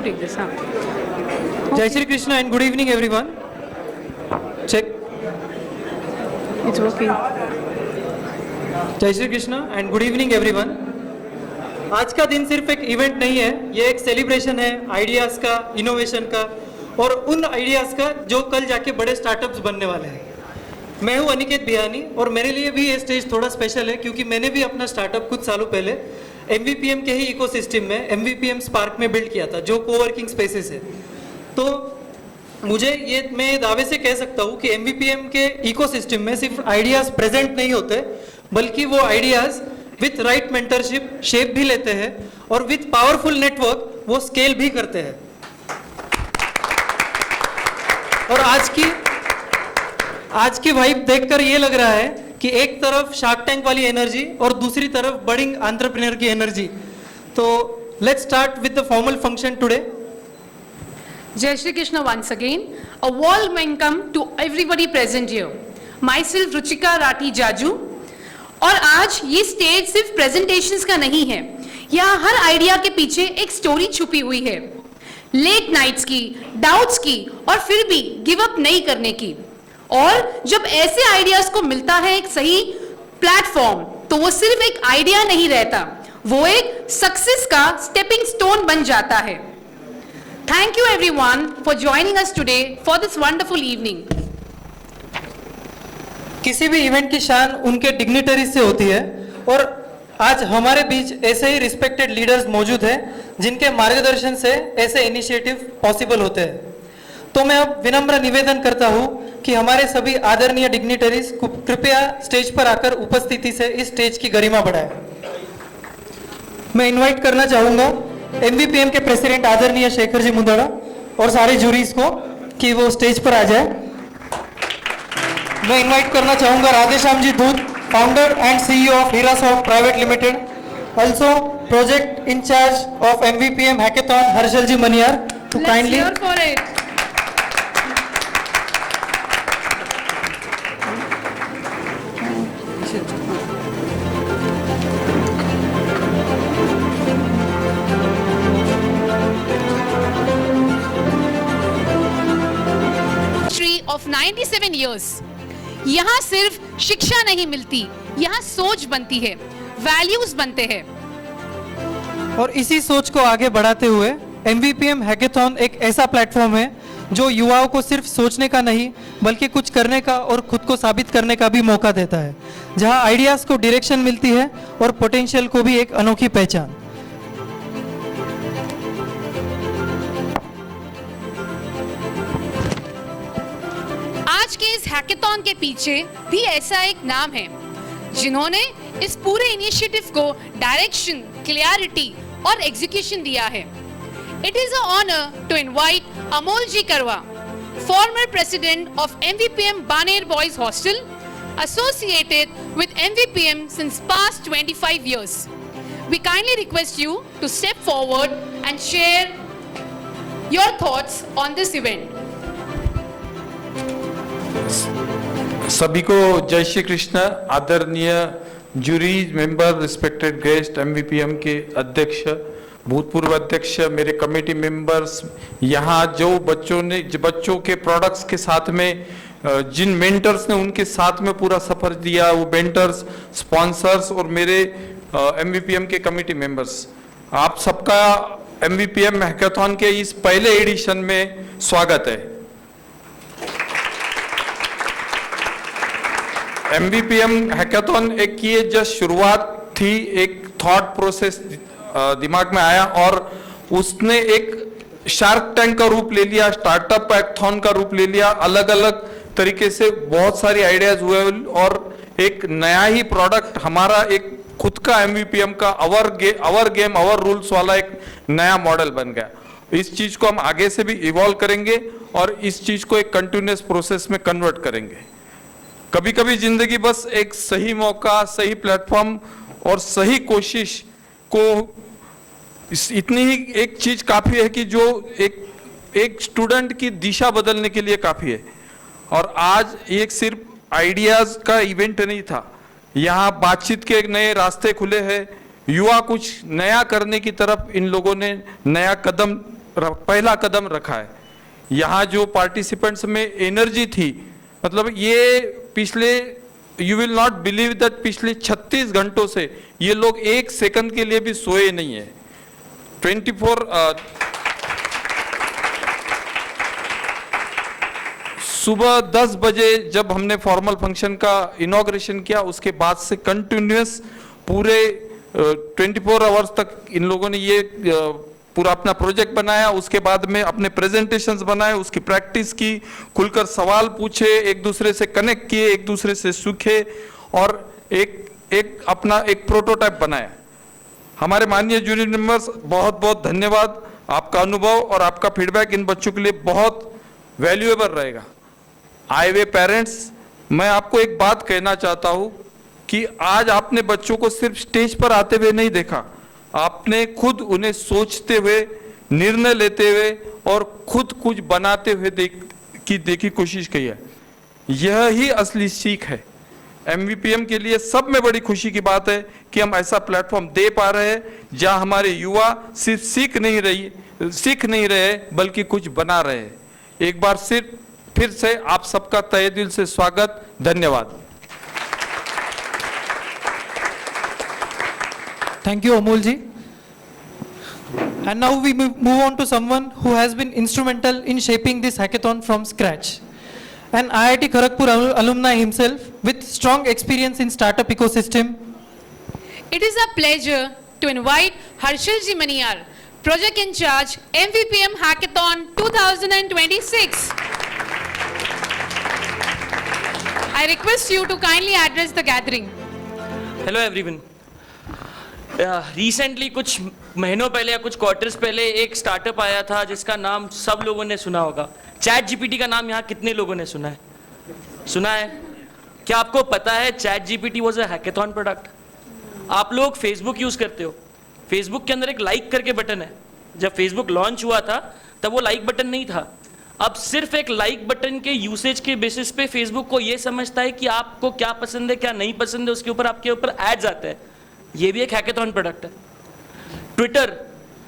you take this? Jai Shri Krishna and good evening everyone. Check. It's working. जय Shri Krishna and good evening everyone. आज का दिन सिर्फ एक इवेंट नहीं है, ये एक सेलिब्रेशन है आइडियाज़ का, इनोवेशन का और उन आइडियाज़ का जो कल जाके बड़े स्टार्टअप्स बनने वाले हैं। मैं हूँ अनिकेत बिहानी और मेरे लिए भी ये स्टेज थोड़ा स्पेशल है क्योंकि मैंने भी अपना स्टार्टअप कुछ सालों पहले MVPM के ही इकोसिस्टम में MVPM स्पार्क में बिल्ड किया था, जो कोवर्किंग स्पेसेस है। तो मैं दावे से कह सकता हूँ कि MVPM के इकोसिस्टम में सिर्फ आइडियाज़ प्रेजेंट नहीं होते, बल्कि वो ideas with right mentorship shape भी लेते हैं और विथ पावरफुल नेटवर्क वो स्केल भी करते हैं। और आज की वाइब देखकर ये लग रहा है कि एक तरफ शार्क टैंक वाली एनर्जी और दूसरी तरफ बडिंग एंटरप्रेन्योर की एनर्जी। तो let's start with the formal function today. Jai Shri Krishna once again. A warm welcome to everybody present here. Myself Ruchika Rathi Jaju. और आज ये स्टेज सिर्फ प्रेजेंटेशंस का नहीं है, यहाँ हर आइडिया के पीछे एक स्टोरी छुपी हुई है, लेट नाइट्स की, डाउट्स की और फिर भी गिव अप नहीं करने की। और जब ऐसे आइडियाज को मिलता है एक सही प्लेटफॉर्म, तो वो सिर्फ एक आइडिया नहीं रहता, वो एक सक्सेस का स्टेपिंग स्टोन बन जाता है। Thank you everyone for joining us today for this wonderful evening. किसी भी इवेंट की शान उनके डिग्निटरीज से होती है और आज हमारे बीच ऐसे ही रिस्पेक्टेड लीडर्स मौजूद हैं जिनके मार्गदर्शन से ऐसे इनिशिएटिव पॉसिबल होते हैं। तो मैं अब विनम्र निवेदन करता हूं कि हमारे सभी आदरणीय डिग्निटरीज कृपया स्टेज पर आकर उपस्थिति से इस स्टेज की गरिमा बढ़ाएं। मैं इनवाइट करना चाहूंगा MVPM के प्रेसिडेंट आदरणीय शेखर जी मुंदड़ा और सारे जूरीज को कि वो स्टेज पर आ जाए। मैं इनवाइट करना चाहूंगा Radheshyam ji Dudh, founder and CEO of Hirasoft private limited, also project in charge of MVPM hackathon Harshal ji Maniyar to kindly. Let's hear for it. Of 97 years. यहाँ सिर्फ शिक्षा नहीं मिलती, यहाँ सोच बनती है, वैल्यूज बनते हैं। और इसी सोच को आगे बढ़ाते हुए MVPM हैकेथॉन एक ऐसा प्लेटफॉर्म है जो युवाओं को सिर्फ सोचने का नहीं बल्कि कुछ करने का और खुद को साबित करने का भी मौका देता है, जहां आइडियाज को डायरेक्शन मिलती है और पोटेंशियल को भी एक अनोखी पहचान। आज के इस हैकेथॉन के पीछे भी ऐसा एक नाम है जिन्होंने इस पूरे इनिशिएटिव को डायरेक्शन, क्लैरिटी और एग्जीक्यूशन दिया है। It is a honour to invite Amol ji Karwa, former president of MVPM Baner boys hostel, associated with MVPM since past 25 years. We kindly request you to step forward and share your thoughts on this event. सभी को जय श्री कृष्ण। आदरणीय jury member, respected guest, MVPM के अध्यक्ष, भूतपूर्व अध्यक्ष, मेरे committee members, यहाँ जो बच्चों के प्रोडक्ट्स के साथ में जिन मेंटर्स ने उनके साथ में पूरा सफर दिया, वो मेंटर्स, स्पॉन्सर्स और मेरे MVPM के कमेटी मेंबर्स, आप सबका MVPM हैकेथॉन के इस पहले एडिशन में स्वागत है। MVPM हैकेथॉन एक ये जस्ट शुरुआत थी, एक थॉट प्रोसेस दिमाग में आया और उसने एक शार्क टैंक का रूप ले लिया, स्टार्टअप हैकेथॉन का रूप ले लिया, अलग अलग तरीके से बहुत सारी आइडियाज हुए और एक नया ही प्रोडक्ट, हमारा एक खुद का MVPM का अवर गेम अवर रूल्स वाला एक नया मॉडल बन गया। इस चीज को हम आगे से भी इवॉल्व करेंगे और इस चीज को एक कंटिन्यूअस प्रोसेस में कन्वर्ट करेंगे। कभी कभी जिंदगी बस एक सही मौका, सही प्लेटफॉर्म और सही कोशिश को, इतनी ही एक चीज काफी है कि जो एक स्टूडेंट की दिशा बदलने के लिए काफी है। और आज एक सिर्फ आइडियाज का इवेंट नहीं था, यहाँ बातचीत के एक नए रास्ते खुले हैं, युवा कुछ नया करने की तरफ इन लोगों ने नया कदम पहला कदम रखा है। यहाँ जो पार्टिसिपेंट्स में एनर्जी थी, मतलब ये पिछले, you will not believe that पिछले 36 घंटों से ये लोग एक सेकंड के लिए भी सोए नहीं है। 24 सुबह 10 बजे जब हमने फॉर्मल फंक्शन का इनॉग्रेशन किया, उसके बाद से कंटिन्यूअस पूरे 24 आवर्स तक इन लोगों ने ये पूरा अपना प्रोजेक्ट बनाया। उसके बाद में अपने प्रेजेंटेशंस बनाए, उसकी प्रैक्टिस की, खुलकर सवाल पूछे, एक दूसरे से कनेक्ट किए, एक दूसरे से सीखे और एक अपना एक प्रोटोटाइप बनाया। हमारे माननीय जूरी मेंबर्स, बहुत बहुत धन्यवाद। आपका अनुभव और आपका फीडबैक इन बच्चों के लिए बहुत वैल्यूएबल रहेगा। आए हुए पेरेंट्स, मैं आपको एक बात कहना चाहता हूं कि आज आपने बच्चों को सिर्फ स्टेज पर आते हुए नहीं देखा, आपने खुद उन्हें सोचते हुए, निर्णय लेते हुए और खुद कुछ बनाते हुए देखी कोशिश की है। यह ही असली सीख है। MVPM के लिए सब में बड़ी खुशी की बात है कि हम ऐसा प्लेटफॉर्म दे पा रहे हैं जहां हमारे युवा सिर्फ सीख नहीं रहे बल्कि कुछ बना रहे हैं। एक बार फिर से आप सबका तहे दिल से स्वागत, धन्यवाद। Thank you, Amol ji. And now we move on to someone who has been instrumental in shaping this hackathon from scratch. An IIT Kharagpur alumni himself with strong experience in startup ecosystem. It is a pleasure to invite Harshal Ji Maniyar, Project in Charge, MVPM Hackathon 2026. I request you to kindly address the gathering. Hello everyone. Recently कुछ महीनों पहले या कुछ quarters पहले एक startup आया था जिसका नाम सब लोगों ने सुना होगा। चैट जीपीटी का नाम यहाँ कितने लोगों ने सुना है? क्या आपको पता है chat GPT was a hackathon product? आप लोग फेसबुक यूज़ करते हो, फेसबुक के अंदर एक लाइक करके बटन है। जब फेसबुक लॉन्च हुआ था तब वो लाइक बटन नहीं था। अब सिर्फ एक लाइक बटन के यूसेज के बेसिस पे फेसबुक को ये समझता है कि आपको क्या पसंद है क्या नहीं पसंद है, उसके ऊपर आपके ऊपर एड्स आते हैं। ये भी एक हैकेथॉन प्रोडक्ट है। ट्विटर,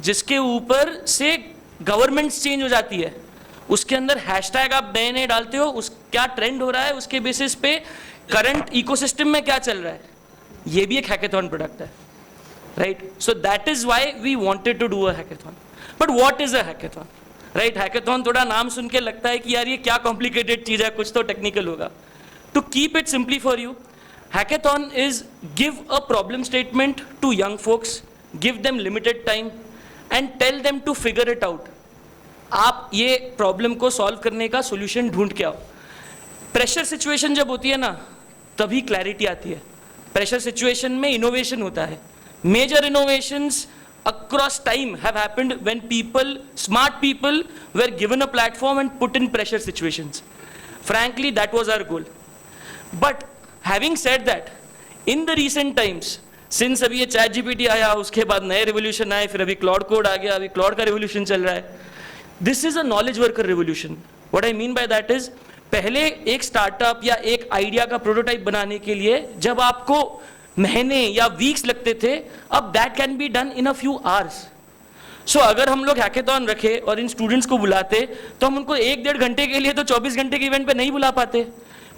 जिसके ऊपर से गवर्नमेंट्स चेंज हो जाती है, उसके अंदर हैशटैग आप नए नए डालते हो, उस क्या ट्रेंड हो रहा है उसके बेसिस पे करंट इकोसिस्टम में क्या चल रहा है, ये भी एक हैकेथॉन प्रोडक्ट है, right? So that is why we wanted to do a hackathon. But what is a hackathon, right? Hackathon थोड़ा नाम सुन के लगता है कि यार ये क्या कॉम्प्लिकेटेड चीज है, कुछ तो टेक्निकल होगा। To keep it simply for you, hackathon is give a problem statement to young folks, give them limited time and tell them to figure it out. आप ये प्रॉब्लम को सॉल्व करने का सॉल्यूशन ढूंढ के आओ। प्रेशर सिचुएशन जब होती है ना, तभी क्लैरिटी आती है। प्रेशर सिचुएशन में इनोवेशन होता है। Major innovations across time have happened when people, smart people, were given a platform and put in pressure situations. Frankly, that was our goal. But having said that, in the recent times, since अभी ये chat GPT आया, उसके बाद नए revolution आए, फिर अभी cloud code आ गया, अभी क्लाउड का रिवोल्यूशन चल रहा है. This is a knowledge worker revolution. What I mean by that is, पहले एक स्टार्टअप या एक आइडिया का प्रोटोटाइप बनाने के लिए जब आपको महीने या वीक्स लगते थे, अब that can be done in a few hours. So अगर हम लोग हैकेथॉन रखे और इन स्टूडेंट्स को बुलाते, तो हम उनको 1-1.5 घंटे के लिए तो 24 घंटे के इवेंट पे नहीं बुला पाते.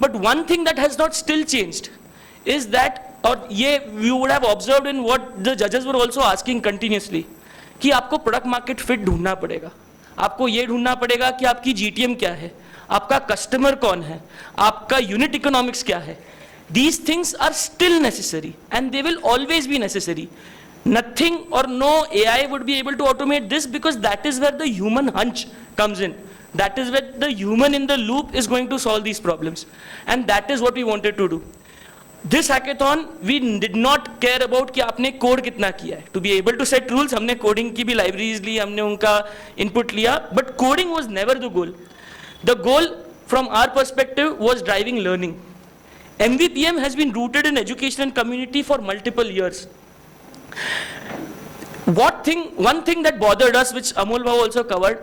But one thing that has not still changed is that, और ये you would have observed in what the जजेस वर आल्सो आस्किंग कंटिन्यूअसली, कि आपको प्रोडक्ट मार्केट फिट ढूंढना पड़ेगा. आपको ये ढूंढना पड़ेगा कि आपकी जीटीएम क्या है, आपका कस्टमर कौन है, आपका यूनिट इकोनॉमिक्स क्या है. These things are still necessary and they will always be necessary. Nothing or no AI would be able to automate this, because that is where the human hunch comes in. That is where the human in the loop is going to solve these problems. And that is what we wanted to do. This hackathon, we did not care about कि आपने code कितना किया है. To be able to set rules, हमने coding की भी libraries ली, हमने उनका इनपुट लिया, but coding was never the goal. The goal from our perspective was driving learning. MVPM has been rooted in education and community for multiple years. One thing that bothered us, which Amol Bhau also covered,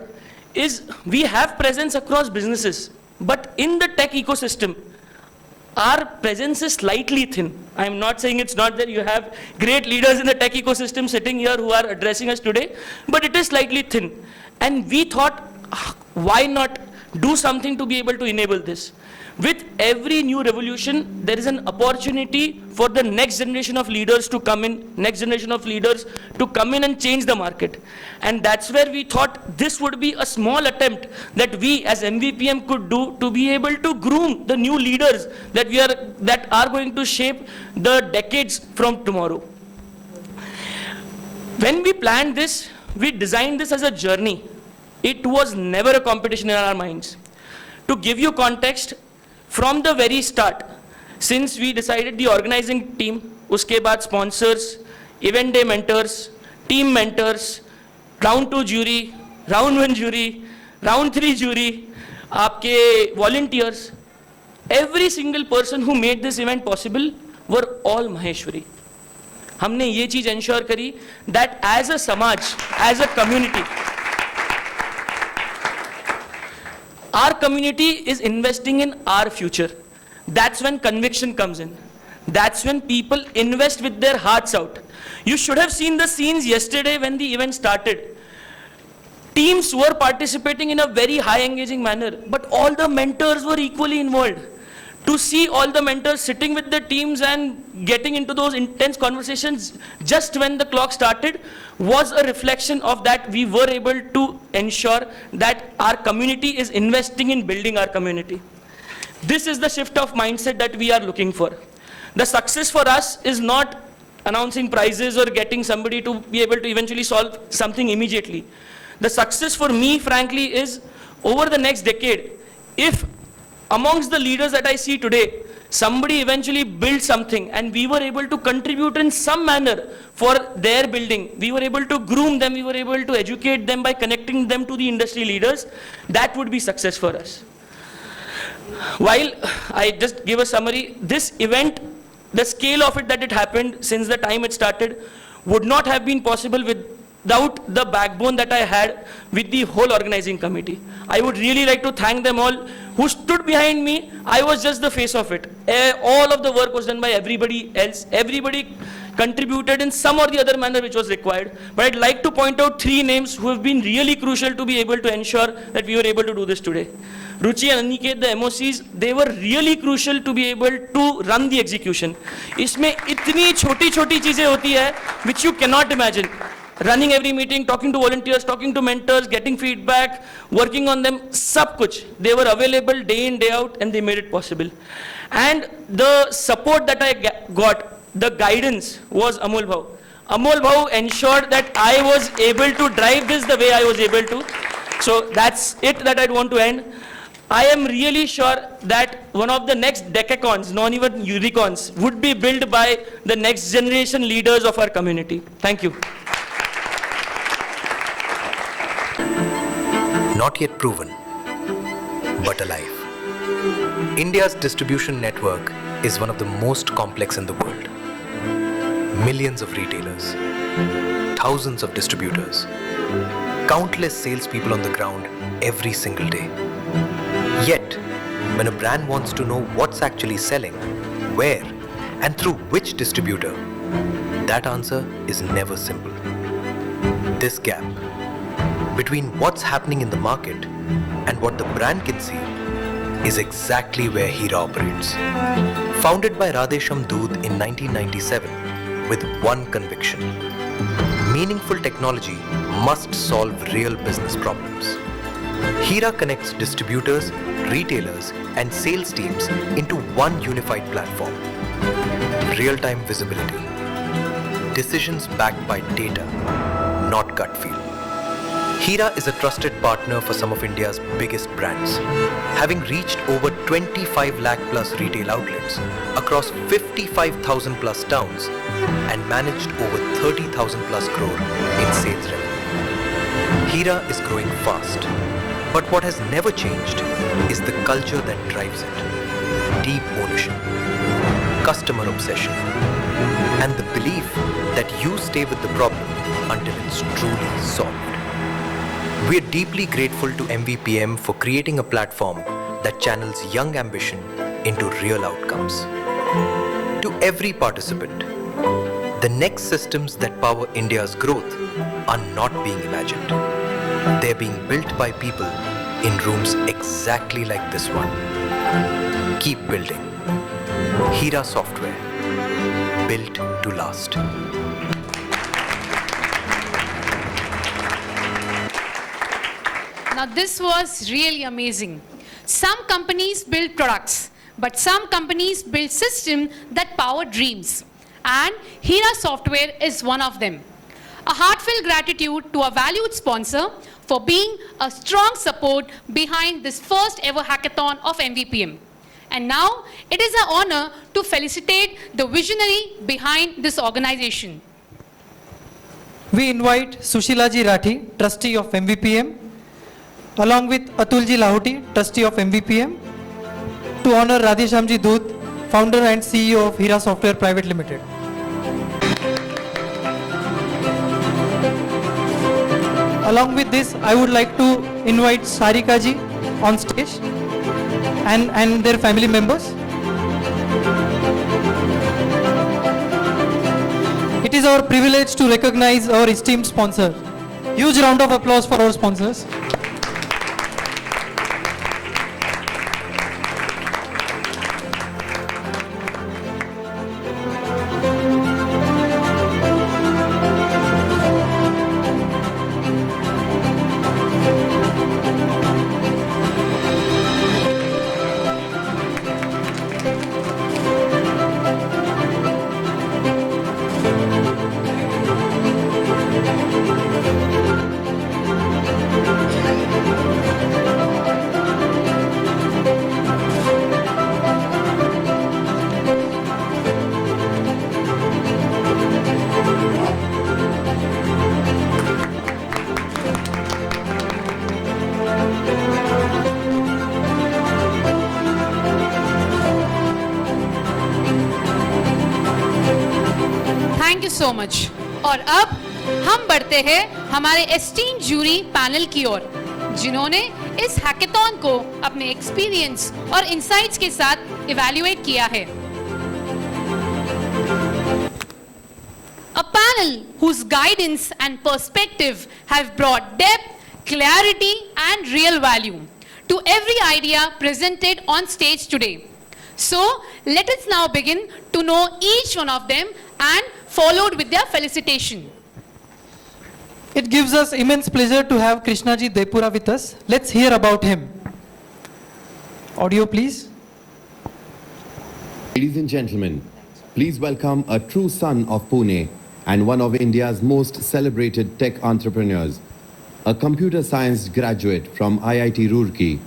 is we have presence across businesses, but in the tech ecosystem, our presence is slightly thin. I'm not saying it's not that you have great leaders in the tech ecosystem sitting here who are addressing us today, but it is slightly thin. And we thought, why not do something to be able to enable this? With every new revolution, there is an opportunity for the next generation of leaders to come in, and change the market. And that's where we thought this would be a small attempt that we as MVPM could do to be able to groom the new leaders that are going to shape the decades from tomorrow. When we planned this, we designed this as a journey. It was never a competition in our minds. To give you context, from the very start, since we decided the organizing team, uske baad sponsors, event day mentors, team mentors, round 2 jury, round 1 jury, round 3 jury, aapke volunteers, every single person who made this event possible were all Maheshwari. हमने ये चीज ensure करी that as a samaj, as a community, our community is investing in our future. That's when conviction comes in. That's when people invest with their hearts out. You should have seen the scenes yesterday when the event started. Teams were participating in a very high engaging manner, but all the mentors were equally involved. To see all the mentors sitting with the teams and getting into those intense conversations just when the clock started was a reflection of that we were able to ensure that our community is investing in building our community. This is the shift of mindset that we are looking for. The success for us is not announcing prizes or getting somebody to be able to eventually solve something immediately. The success for me, frankly, is over the next decade, if amongst the leaders that I see today, somebody eventually built something and we were able to contribute in some manner for their building, we were able to groom them, we were able to educate them by connecting them to the industry leaders, that would be success for us. While I just give a summary, this event, the scale of it that it happened since the time it started would not have been possible without the backbone that I had with the whole organizing committee. I would really like to thank them all who stood behind me. I was just the face of it. All of the work was done by everybody else. Everybody contributed in some or the other manner which was required. But I'd like to point out 3 names who have been really crucial to be able to ensure that we were able to do this today. Ruchi and Aniket, the MOCs, they were really crucial to be able to run the execution. इसमें इतनी छोटी-छोटी चीजें होती है which you cannot imagine. Running every meeting, talking to volunteers, talking to mentors, getting feedback, working on them, sab kuch. They were available day in, day out, and they made it possible. And the support that I got, the guidance was Amol Bhau. Amol Bhau ensured that I was able to drive this the way I was able to. So that's it that I'd want to end. I am really sure that one of the next decacons, not even unicorns, would be built by the next generation leaders of our community. Thank you. Not yet proven, but alive. India's distribution network is one of the most complex in the world. Millions of retailers, thousands of distributors, countless salespeople on the ground every single day. Yet, when a brand wants to know what's actually selling, where, and through which distributor, that answer is never simple. This gap between what's happening in the market and what the brand can see is exactly where Hira operates. Founded by Radhesham Doodh in 1997 with one conviction: meaningful technology must solve real business problems. Hira connects distributors, retailers, and sales teams into one unified platform. Real-time visibility. Decisions backed by data, not gut feel. Hira is a trusted partner for some of India's biggest brands, having reached over 25 lakh plus retail outlets across 55,000 plus towns and managed over 30,000 plus crore in sales revenue. Hira is growing fast, but what has never changed is the culture that drives it. Deep ownership, customer obsession, and the belief that you stay with the problem until it's truly solved. We are deeply grateful to MVPM for creating a platform that channels young ambition, into real outcomes. To every participant, the next systems that power India's growth are not being imagined. They're being built by people in rooms exactly like this one. Keep building. Hira Software. Built to last. Now this was really amazing. Some companies build products, but some companies build systems that power dreams. And Hira Software is one of them. A heartfelt gratitude to our valued sponsor for being a strong support behind this first ever hackathon of MVPM. And now it is our honor to felicitate the visionary behind this organization. We invite Sushilaji Rathi, trustee of MVPM, along with Atulji Lahoti, trustee of MVPM, to honor Radheshamji Doot, founder and CEO of Hira Software Private Limited. Along with this, I would like to invite Sarika ji on stage and their family members. It is our privilege to recognize our esteemed sponsor. Huge round of applause for our sponsors. Thank you so much. और अब हम बढ़ते हैं हमारे esteem jury panel की ओर, जिन्होंने इस hackathon को अपने एक्सपीरियंस और इंसाइट्स के साथ इवैल्यूएट किया है। A panel whose guidance and perspective have brought depth, clarity and real value to every idea presented on stage today. So let us now begin to know each one of them and followed with their felicitation. It gives us immense pleasure to have Krishnaji Depura with us. Let's hear about him. Audio please. Ladies and gentlemen, please welcome a true son of Pune and one of India's most celebrated tech entrepreneurs, a computer science graduate from IIT Roorkee,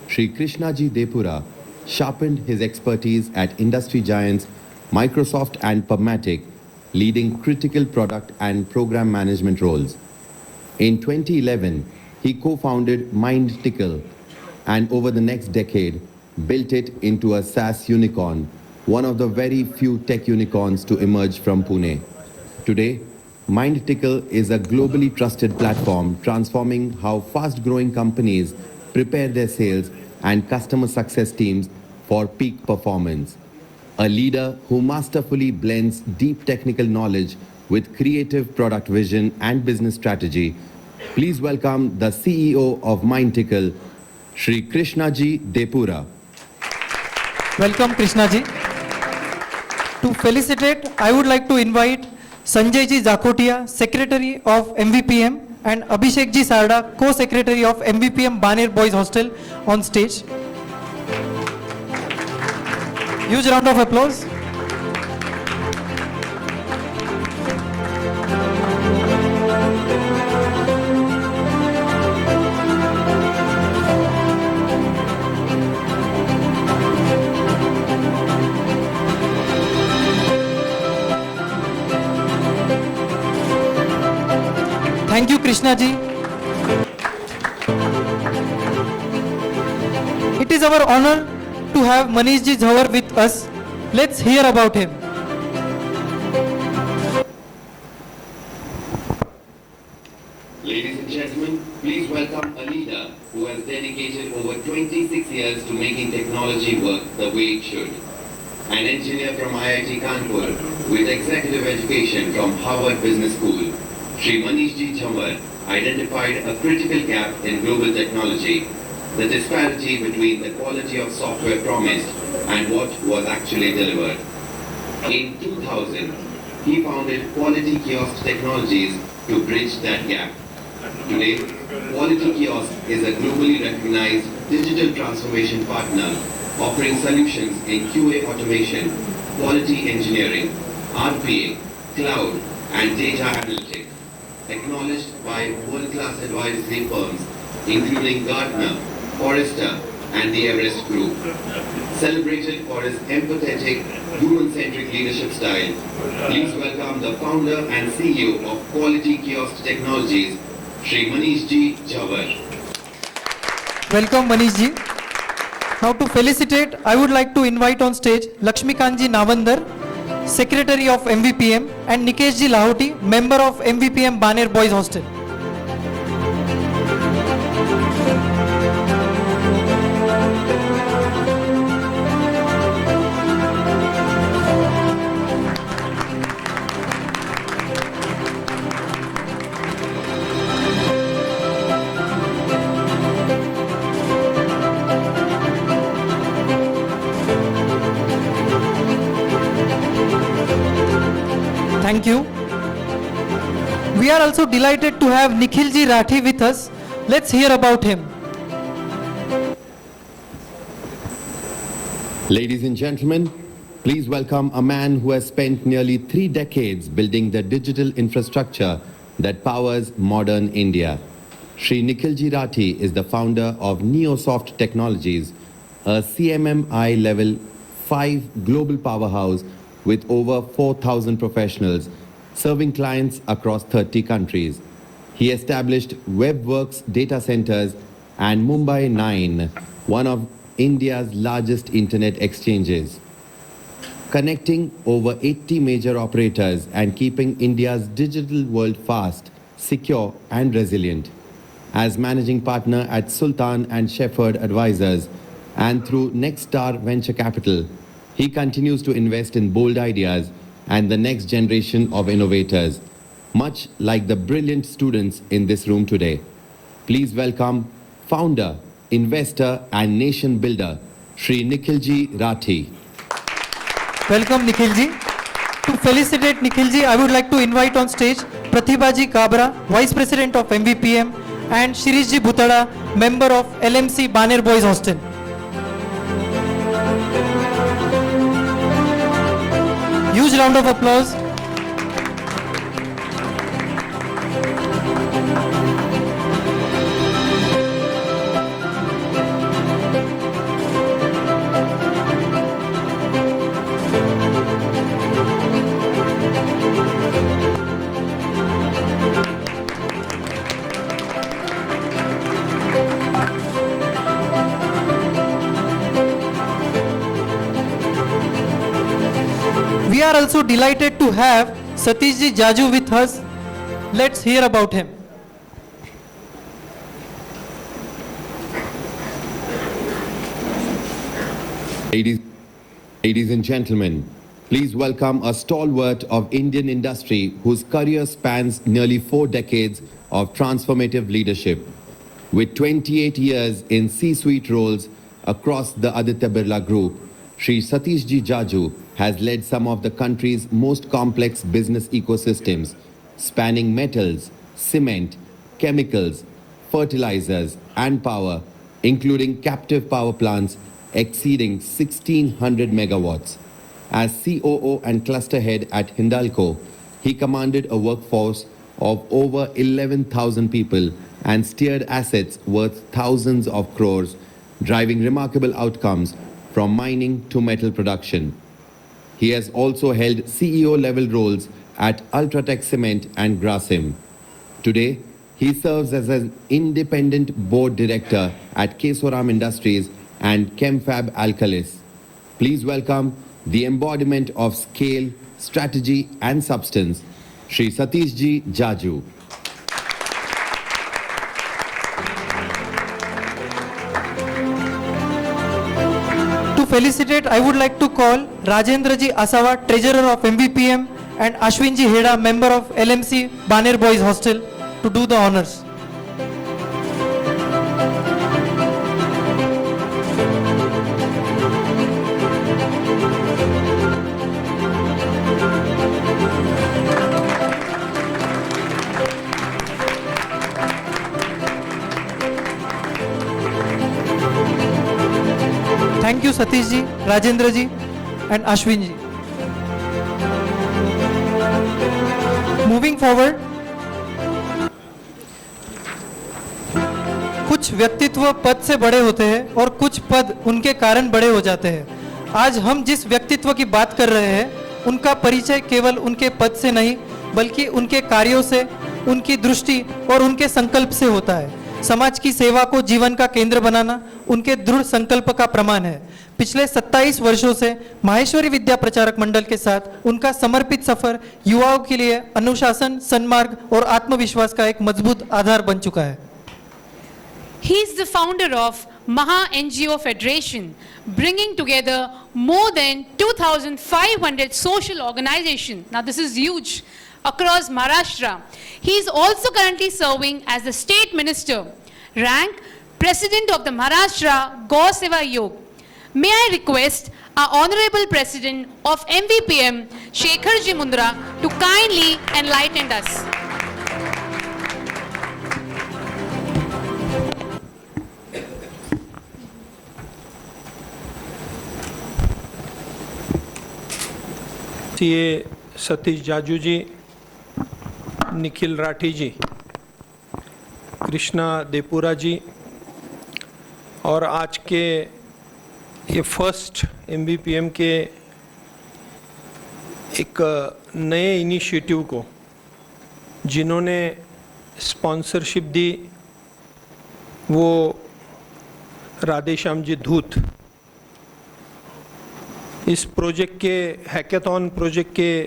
Shri Krishnaji Depura sharpened his expertise at industry giants Microsoft and PubMatic, leading critical product and program management roles. In 2011, he co-founded MindTickle and over the next decade built it into a SaaS unicorn, one of the very few tech unicorns to emerge from Pune. Today, MindTickle is a globally trusted platform transforming how fast-growing companies prepare their sales and customer success teams for peak performance. A leader who masterfully blends deep technical knowledge with creative product vision and business strategy. Please welcome the CEO of MindTickle, Shri Krishnaji Depura. Welcome Krishnaji. To felicitate, I would like to invite Sanjay Ji Zakotia, Secretary of MVPM, and Abhishek Ji Sarda, Co-Secretary of MVPM Baner Boys Hostel on stage. Huge round of applause. Thank you, Krishna ji. It is our honor to have Manish ji Jhawar with us. Let's hear about him. Ladies and gentlemen, please welcome a leader founder who has dedicated over 26 years to making technology work the way it should. An engineer from IIT Kanpur with executive education from Harvard Business School, Shri Manish Ji Jhanwar identified a critical gap in global technology, the disparity between the quality of software promised and what was actually delivered. In 2000, he founded Quality Kiosk Technologies to bridge that gap. Today, Quality Kiosk is a globally recognized digital transformation partner offering solutions in QA automation, quality engineering, RPA, cloud, and data analytics, acknowledged by world-class advisory firms including Gartner, Forrester, and the Everest Group. Celebrated for his empathetic, human-centric leadership style, please welcome the founder and CEO of Quality Kiosk Technologies, Shri Manish Ji Jhanwar. Welcome Manish ji. Now to felicitate, I would like to invite on stage Lakshmikant ji Navandar, Secretary of MVPM, and Nikesh ji Lahoti, member of MVPM Baner Boys Hostel. Thank you. We are also delighted to have Nikhilji Rathi with us. Let's hear about him. Ladies and gentlemen, please welcome a man who has spent nearly 3 decades building the digital infrastructure that powers modern India. Shri Nikhilji Rathi is the founder of Neosoft Technologies, a CMMI level 5 global powerhouse with over 4,000 professionals serving clients across 30 countries. He established WebWorks data centers and Mumbai 9, one of India's largest internet exchanges, connecting over 80 major operators and keeping India's digital world fast, secure and resilient. As managing partner at Sultan and Shepherd Advisors and through Nextstar Venture Capital, he continues to invest in bold ideas and the next generation of innovators, much like the brilliant students in this room today. Please welcome founder, investor and nation builder, Shri Nikhilji Rathi. Welcome Nikhilji. To felicitate Nikhilji, I would like to invite on stage Pratibhaji Kabra, Vice President of MVPM, and Shirishji Bhutada, member of LMC Baner Boys Hostel. Huge round of applause. We are also delighted to have Satishji Jaju with us. Let's hear about him. Ladies and gentlemen, please welcome a stalwart of Indian industry whose career spans nearly 4 decades of transformative leadership. With 28 years in C-suite roles across the Aditya Birla Group, Shri Satishji Jaju has led some of the country's most complex business ecosystems, spanning metals, cement, chemicals, fertilizers, and power, including captive power plants exceeding 1,600 megawatts. As COO and cluster head at Hindalco, he commanded a workforce of over 11,000 people and steered assets worth thousands of crores, driving remarkable outcomes from mining to metal production. He has also held CEO-level roles at Ultratech Cement and Grasim. Today, he serves as an independent board director at Kesoram Industries and Chemfab Alkalis. Please welcome the embodiment of scale, strategy and substance, Shri Satishji Jaju. felicitate, I would like to call Rajendra ji Asawa, Treasurer of MVPM, and Ashwin ji Heda, member of LMC Baner Boys Hostel, to do the honors. Thank you Satish ji, Rajendra ji and Ashwin ji. Moving forward, कुछ व्यक्तित्व पद से बड़े होते हैं और कुछ पद उनके कारण बड़े हो जाते हैं। आज हम जिस व्यक्तित्व की बात कर रहे हैं उनका परिचय केवल उनके पद से नहीं बल्कि उनके कार्यों से, उनकी दृष्टि और उनके संकल्प से होता है। समाज की सेवा को जीवन का केंद्र बनाना उनके दृढ़ संकल्प का प्रमाण है। पिछले 27 वर्षों से माहेश्वरी विद्या प्रचारक मंडल के साथ उनका समर्पित सफर युवाओं के लिए अनुशासन, सन्मार्ग और आत्मविश्वास का एक मजबूत आधार बन चुका है। He is the founder of Maha NGO Federation, bringing together more than 2,500 social organizations. Now this is huge, across Maharashtra. He is also currently serving as the State Minister, rank President of the Maharashtra Gau Seva Yog. May I request our Honorable President of MVPM, Shekhar Ji Mundra, to kindly enlighten us. ये सतीश जाजू जी, निखिल राठी जी, कृष्णा देपुरा जी और आज के ये first MVPM के एक नए initiative को जिन्होंने स्पॉन्सरशिप दी वो राधेश्याम जी धूत, इस प्रोजेक्ट के हैकेथॉन प्रोजेक्ट के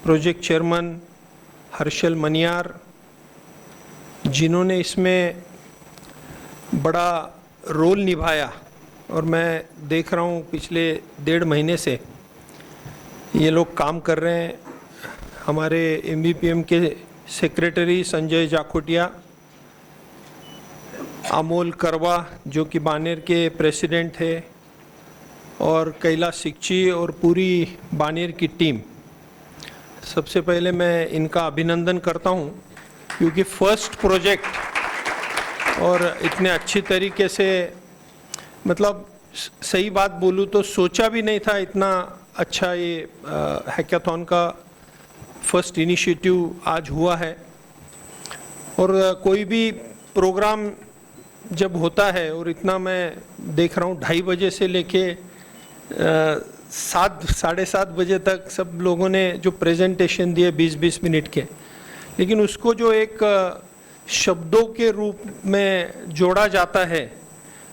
प्रोजेक्ट चेयरमैन हर्षल मनियार, जिन्होंने इसमें बड़ा रोल निभाया और मैं देख रहा हूँ पिछले 1.5 महीने से ये लोग काम कर रहे हैं। हमारे MVPM के सेक्रेटरी संजय जाखोटिया, अमोल करवा जो कि बानेर के प्रेसिडेंट है, और कैलाश सिक्ची और पूरी बानेर की टीम। सबसे पहले मैं इनका अभिनंदन करता हूं क्योंकि फर्स्ट प्रोजेक्ट और इतने अच्छी तरीके से, मतलब सही बात बोलूं तो सोचा भी नहीं था इतना अच्छा ये हैकेथॉन का फर्स्ट इनिशिएटिव आज हुआ है। और कोई भी प्रोग्राम जब होता है और इतना मैं देख रहा हूँ 2:30 बजे से लेके 7-7:30 बजे तक सब लोगों ने जो प्रेजेंटेशन दिए 20-20 मिनट के, लेकिन उसको जो एक शब्दों के रूप में जोड़ा जाता है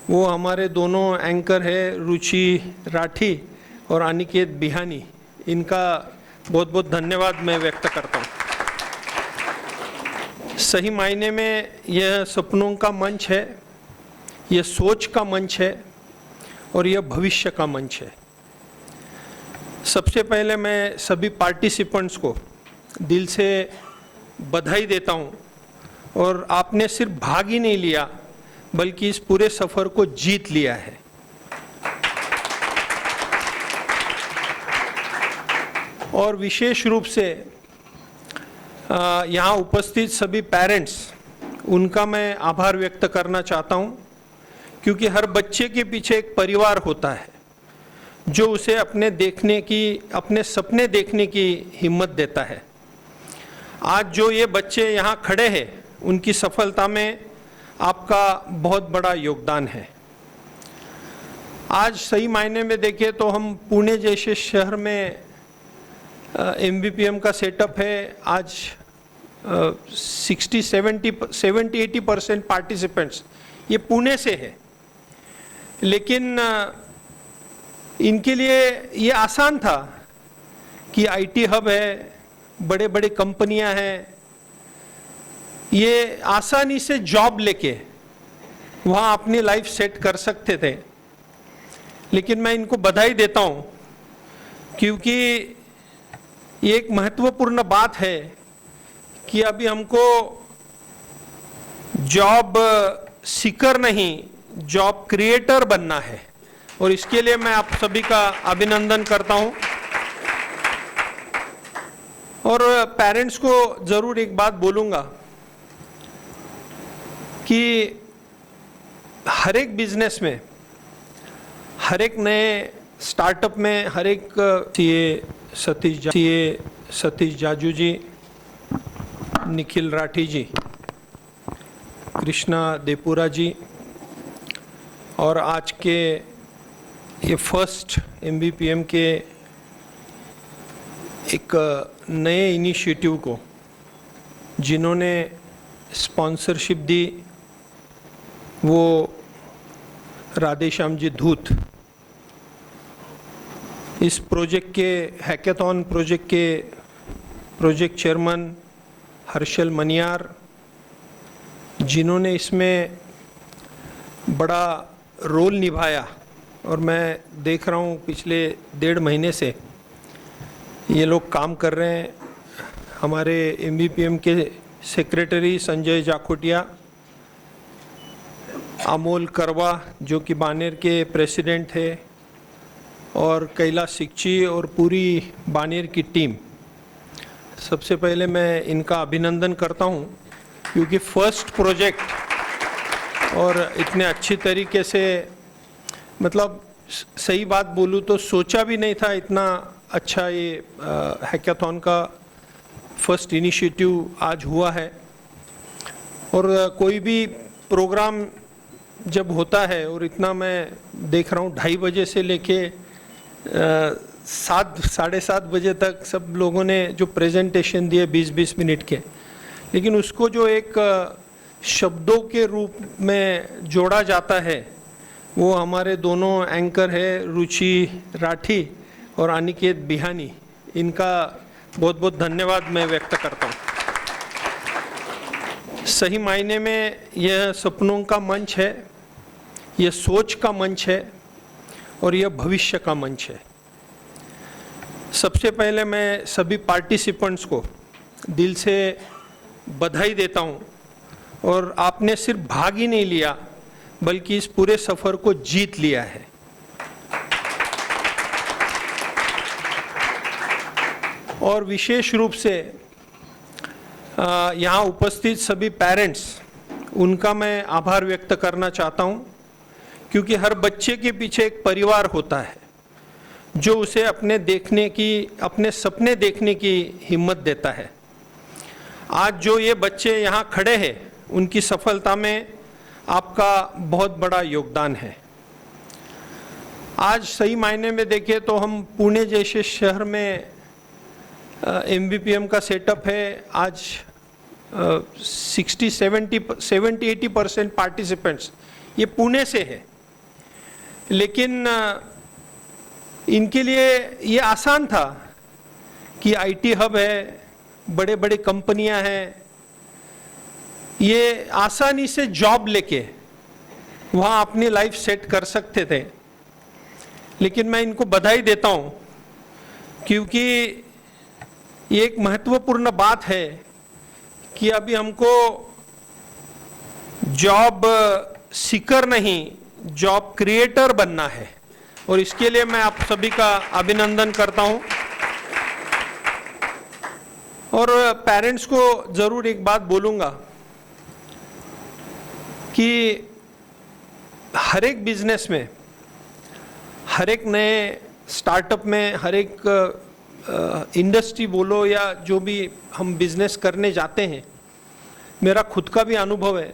वो हमारे दोनों एंकर है रुचि राठी और अनिकेत बिहानी, इनका बहुत बहुत धन्यवाद मैं व्यक्त करता हूँ। सही मायने में यह सपनों का मंच है, यह सोच का मंच है और यह भविष्य का मंच है। सबसे पहले मैं सभी पार्टिसिपेंट्स को दिल से बधाई देता हूं और आपने सिर्फ भाग ही नहीं लिया बल्कि इस पूरे सफर को जीत लिया है। और विशेष रूप से यहाँ उपस्थित सभी पेरेंट्स, उनका मैं आभार व्यक्त करना चाहता हूँ क्योंकि हर बच्चे के पीछे एक परिवार होता है जो उसे अपने सपने देखने की हिम्मत देता है। आज जो ये बच्चे यहाँ खड़े हैं उनकी सफलता में आपका बहुत बड़ा योगदान है। आज सही मायने में देखें तो हम पुणे जैसे शहर में MVPM का सेटअप है। आज 60-70-80% पार्टिसिपेंट्स ये पुणे से है, लेकिन इनके लिए ये आसान था कि IT हब है, बड़े बड़े कंपनियां हैं, ये आसानी से जॉब लेके वहाँ अपनी लाइफ सेट कर सकते थे। लेकिन मैं इनको बधाई देता हूं क्योंकि ये एक महत्वपूर्ण बात है कि अभी हमको जॉब सीकर नहीं, जॉब क्रिएटर बनना है और इसके लिए मैं आप सभी का अभिनंदन करता हूं। और पेरेंट्स को जरूर एक बात बोलूंगा कि हर एक बिजनेस में, हर एक नए स्टार्टअप में, हर एक सीए सतीश जाजू जी, निखिल राठी जी, कृष्णा देपुरा जी और आज के ये फर्स्ट MBPM के एक नए इनिशिएटिव को जिन्होंने स्पॉन्सरशिप दी वो राधेश्याम जी धूत, इस प्रोजेक्ट के हैकेथॉन प्रोजेक्ट के प्रोजेक्ट चेयरमैन हर्षल मनियार, जिन्होंने इसमें बड़ा रोल निभाया और मैं देख रहा हूँ पिछले 1.5 महीने से ये लोग काम कर रहे हैं। हमारे MBPM के सेक्रेटरी संजय जाखोटिया, अमोल करवा जो कि बानेर के प्रेसिडेंट है, और कैलाश सिक्ची और पूरी बानेर की टीम, सबसे पहले मैं इनका अभिनंदन करता हूं क्योंकि फर्स्ट प्रोजेक्ट और इतने अच्छी तरीके से, मतलब सही बात बोलूं तो सोचा भी नहीं था इतना अच्छा ये हैकेथॉन का फर्स्ट इनिशिएटिव आज हुआ है। और कोई भी प्रोग्राम जब होता है और इतना मैं देख रहा हूँ 2:30 बजे से लेके 7-7:30 बजे तक सब लोगों ने जो प्रेजेंटेशन दिए 20-20 मिनट के, लेकिन उसको जो एक शब्दों के रूप में जोड़ा जाता है वो हमारे दोनों एंकर है रुचि राठी और अनिकेत बिहानी, इनका बहुत बहुत धन्यवाद मैं व्यक्त करता हूँ। सही मायने में यह सपनों का मंच है, यह सोच का मंच है और यह भविष्य का मंच है। सबसे पहले मैं सभी पार्टिसिपेंट्स को दिल से बधाई देता हूँ और आपने सिर्फ भाग ही नहीं लिया बल्कि इस पूरे सफर को जीत लिया है। और विशेष रूप से यहाँ उपस्थित सभी पेरेंट्स, उनका मैं आभार व्यक्त करना चाहता हूँ क्योंकि हर बच्चे के पीछे एक परिवार होता है जो उसे अपने सपने देखने की हिम्मत देता है। आज जो ये बच्चे यहाँ खड़े हैं उनकी सफलता में आपका बहुत बड़ा योगदान है। आज सही मायने में देखें तो हम पुणे जैसे शहर में MBPM का सेटअप है। आज 70-80% पार्टिसिपेंट्स ये पुणे से है, लेकिन इनके लिए ये आसान था कि IT हब है, बड़े बड़े कंपनियां हैं, ये आसानी से जॉब लेके वहाँ अपनी लाइफ सेट कर सकते थे। लेकिन मैं इनको बधाई देता हूँ क्योंकि ये एक महत्वपूर्ण बात है कि अभी हमको जॉब सीकर नहीं, जॉब क्रिएटर बनना है और इसके लिए मैं आप सभी का अभिनंदन करता हूं। और पेरेंट्स को जरूर एक बात बोलूंगा कि हर एक बिजनेस में, हर एक नए स्टार्टअप में, हर एक इंडस्ट्री बोलो या जो भी हम बिजनेस करने जाते हैं, मेरा खुद का भी अनुभव है